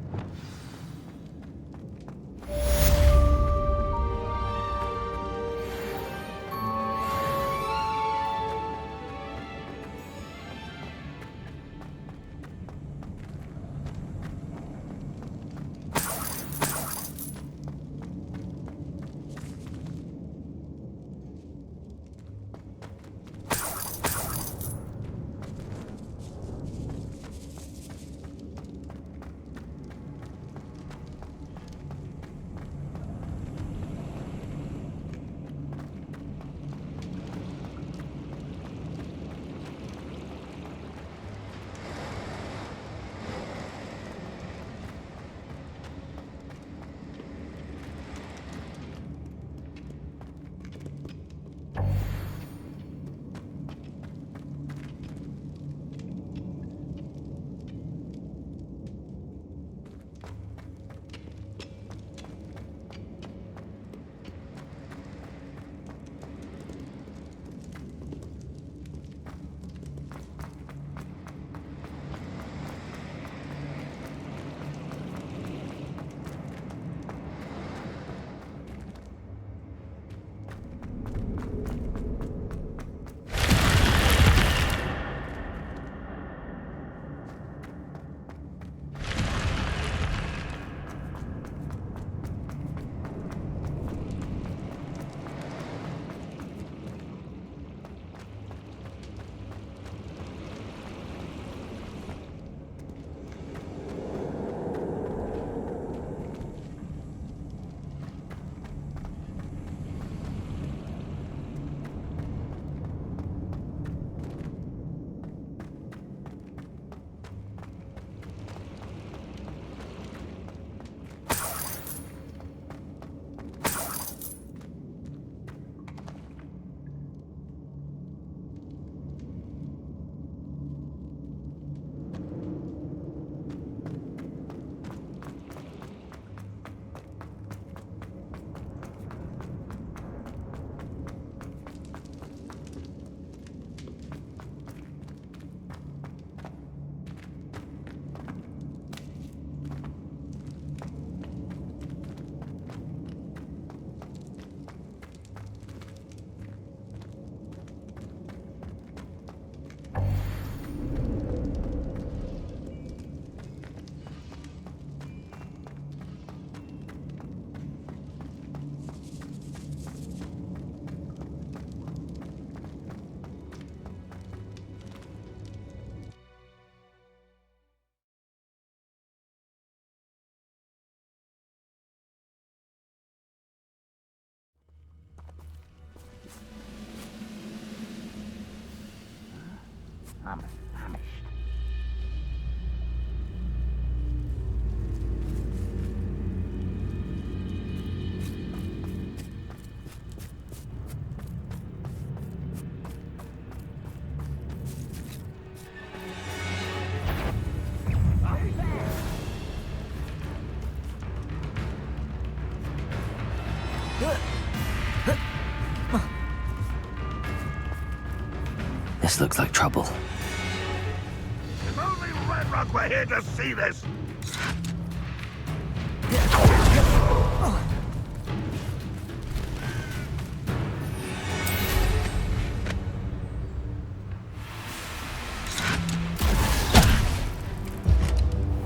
This looks like trouble. If only Redrock were here to see this!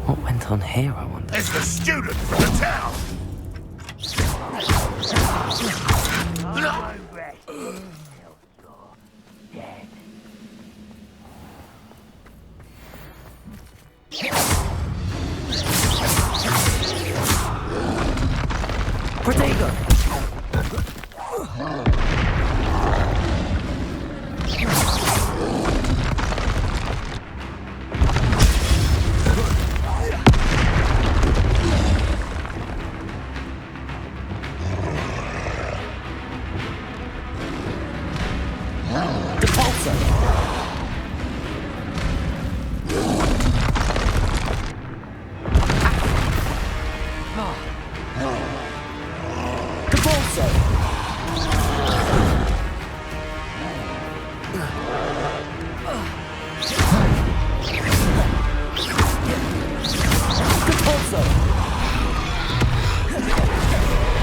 What went on here, I wonder? It's the student from the town!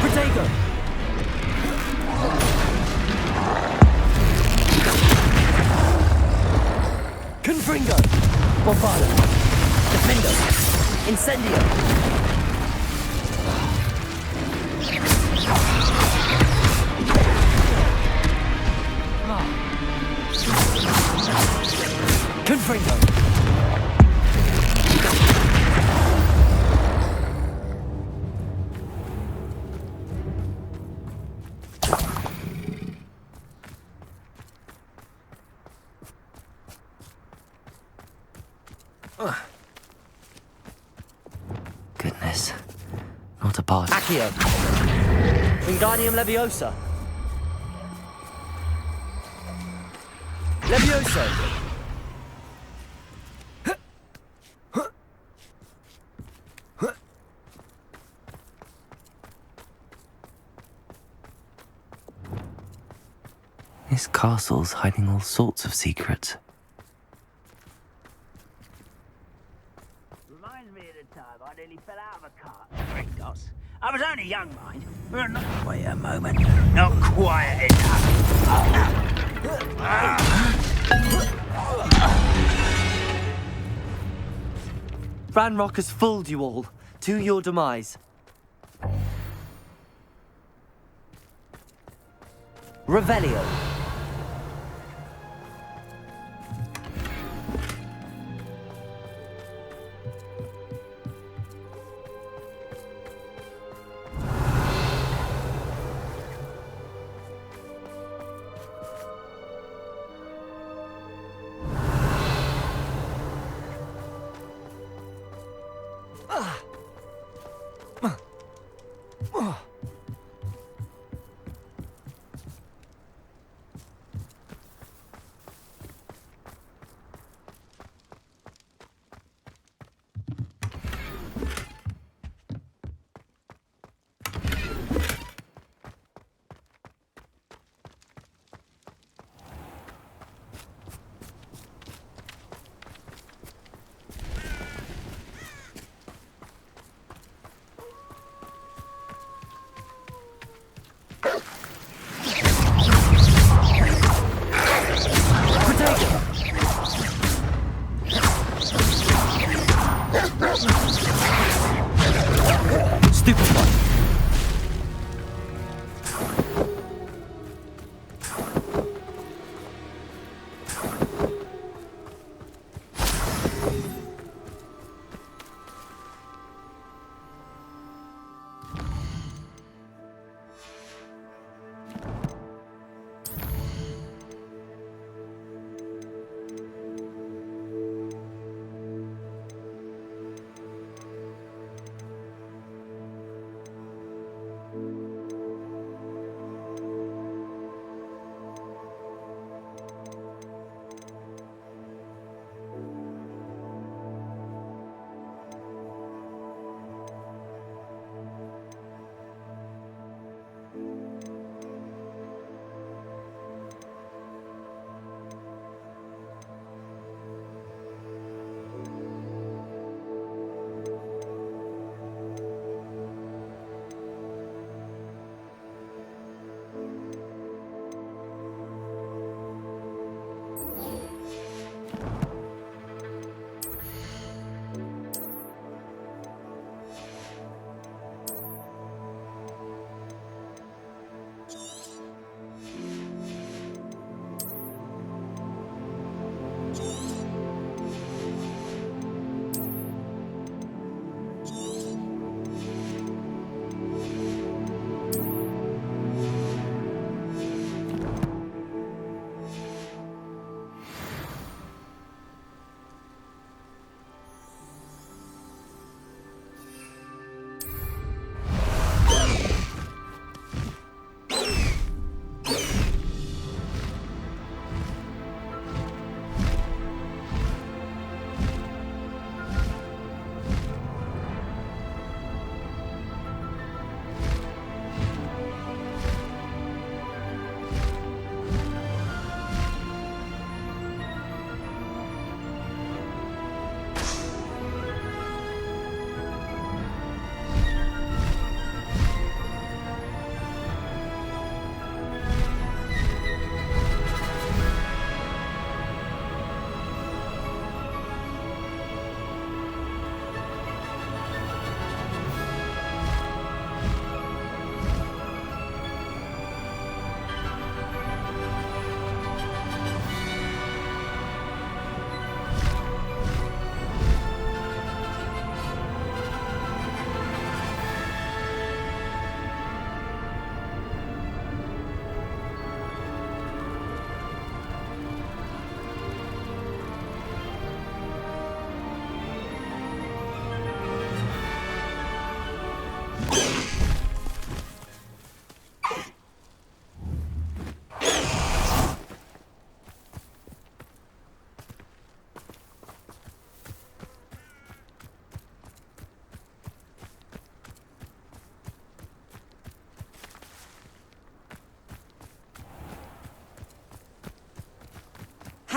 Protego! Confringo! Bombado! Defendo! Incendio! Confringo! Goodness. Not a part. Accio! Wingardium Leviosa! Levioso! This castle's hiding all sorts of secrets. Reminds me of the time I nearly fell out of a cart. Gringos. I was only young, mind. Wait a moment. Not quiet enough. Ranrock has fooled you all, to your demise. Revelio.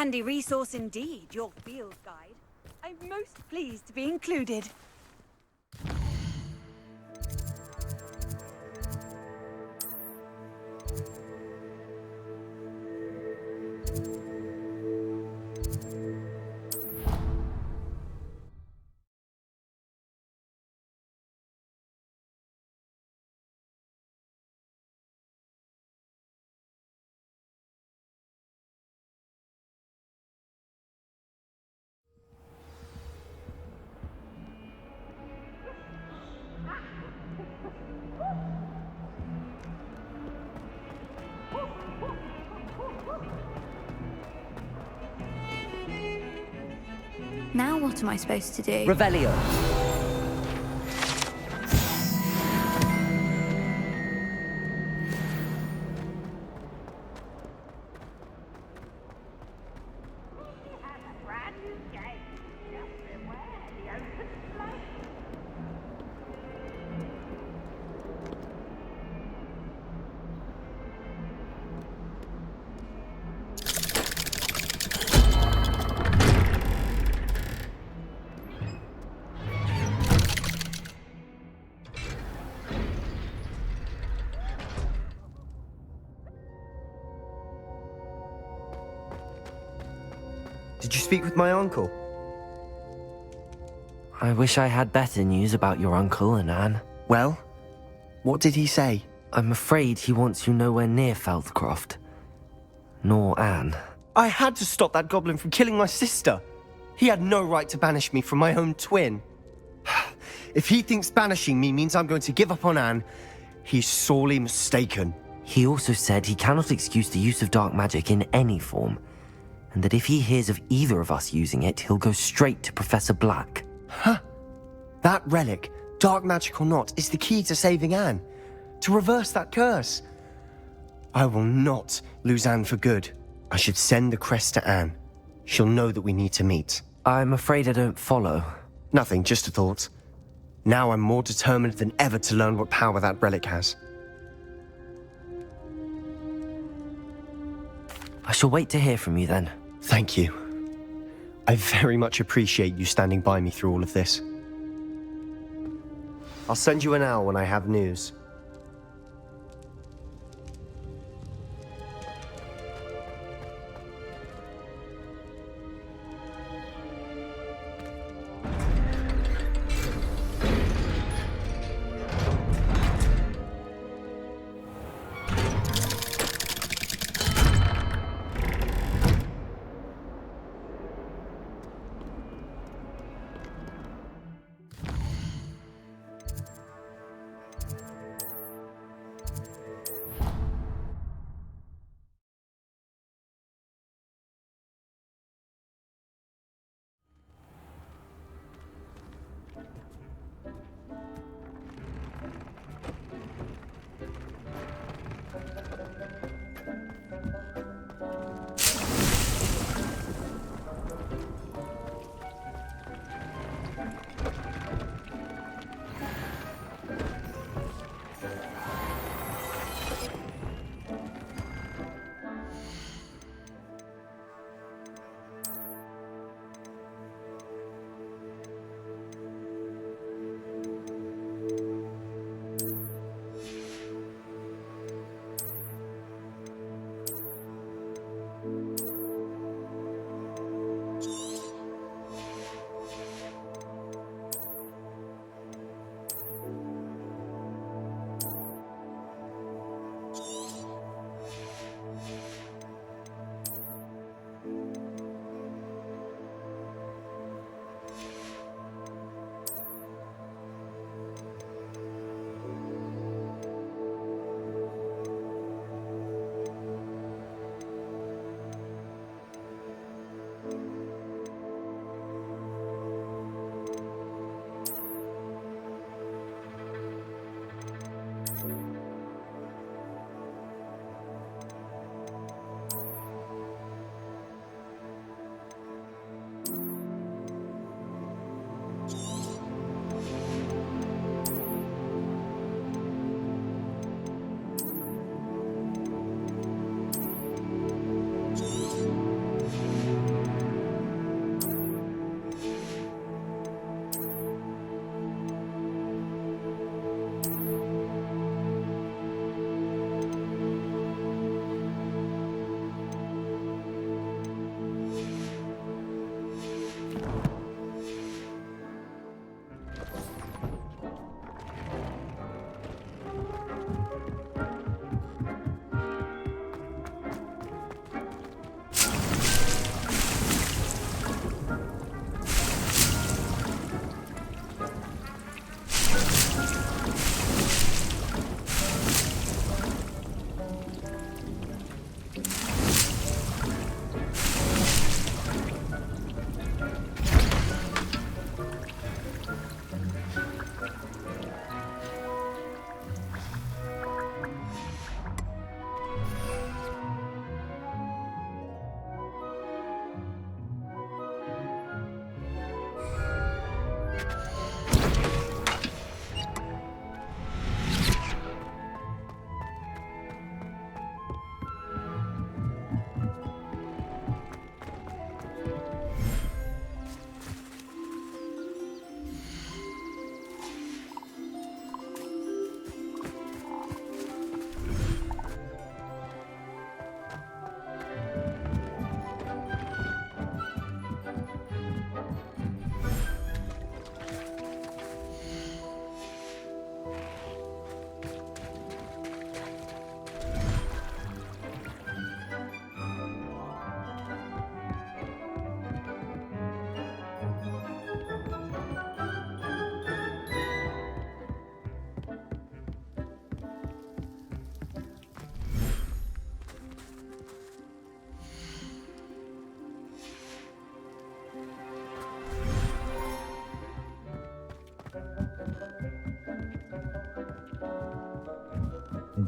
Handy resource indeed, your field guide. I'm most pleased to be included. Now what am I supposed to do? Revelio. Did you speak with my uncle? I wish I had better news about your uncle and Anne. Well, what did he say? I'm afraid he wants you nowhere near Feldcroft. Nor Anne. I had to stop that goblin from killing my sister. He had no right to banish me from my own twin. If he thinks banishing me means I'm going to give up on Anne, he's sorely mistaken. He also said he cannot excuse the use of dark magic in any form, and that if he hears of either of us using it, he'll go straight to Professor Black. Huh? That relic, dark magic or not, is the key to saving Anne. To reverse that curse. I will not lose Anne for good. I should send the crest to Anne. She'll know that we need to meet. I'm afraid I don't follow. Nothing, just a thought. Now I'm more determined than ever to learn what power that relic has. I shall wait to hear from you then. Thank you. I very much appreciate you standing by me through all of this. I'll send you an owl when I have news.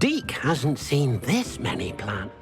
Deke hasn't seen this many plants.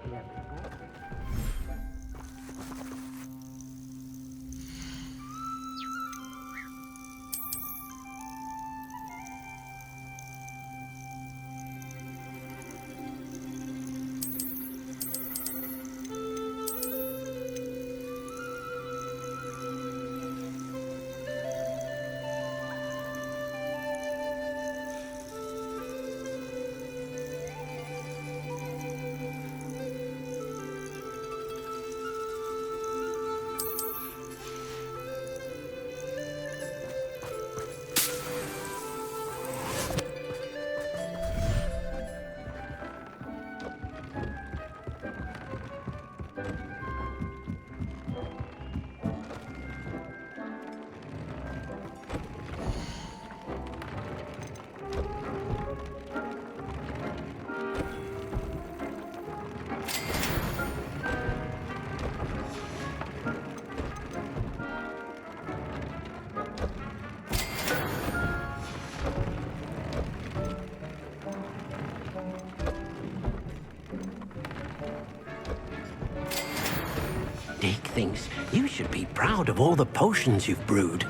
Deke thinks you should be proud of all the potions you've brewed.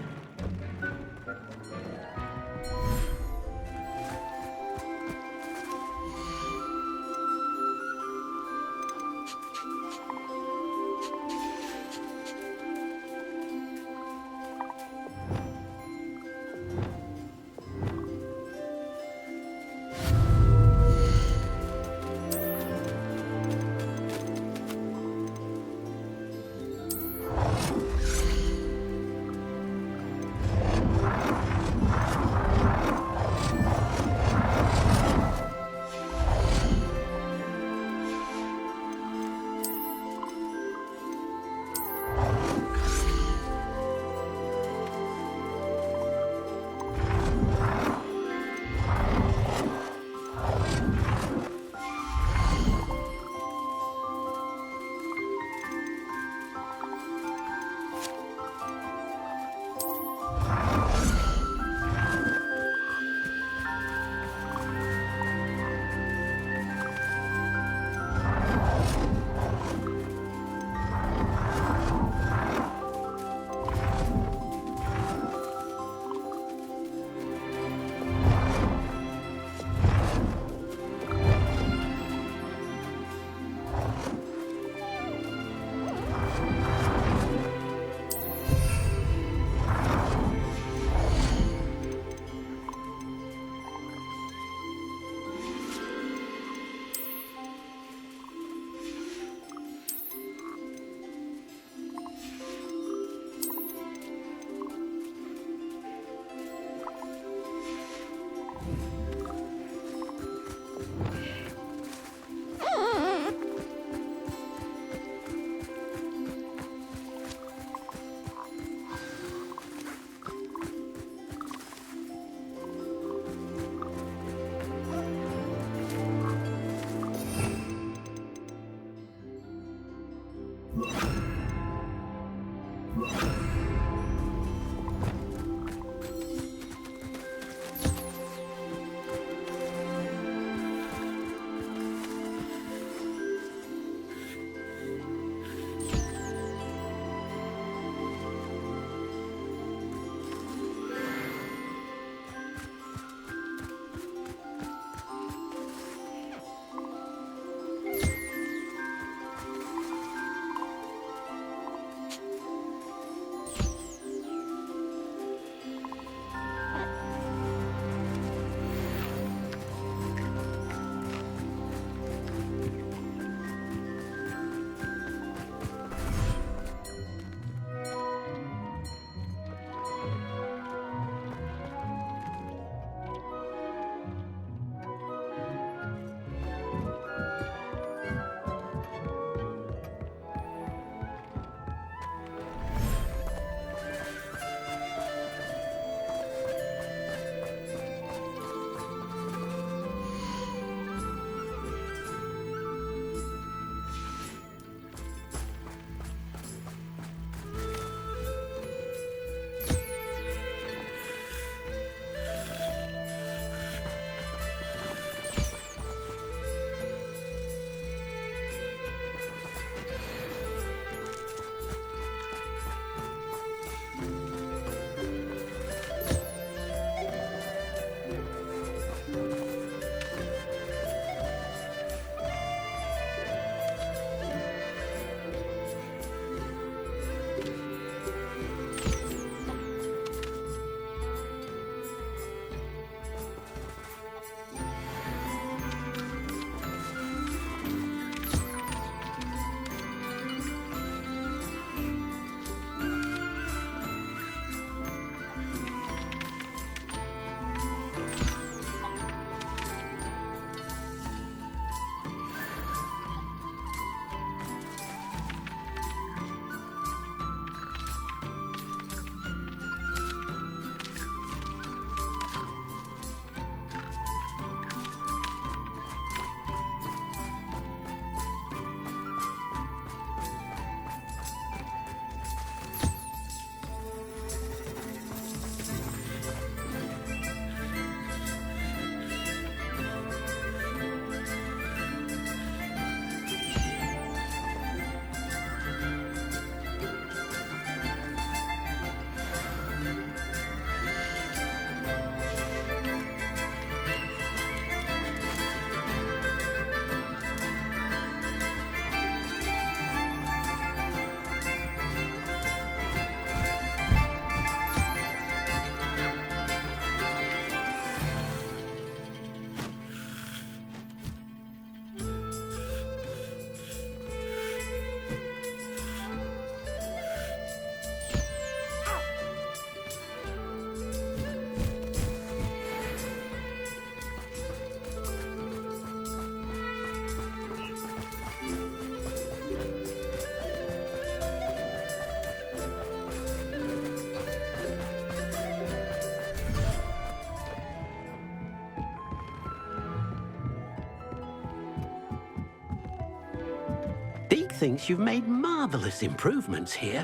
thinks you've made marvelous improvements here.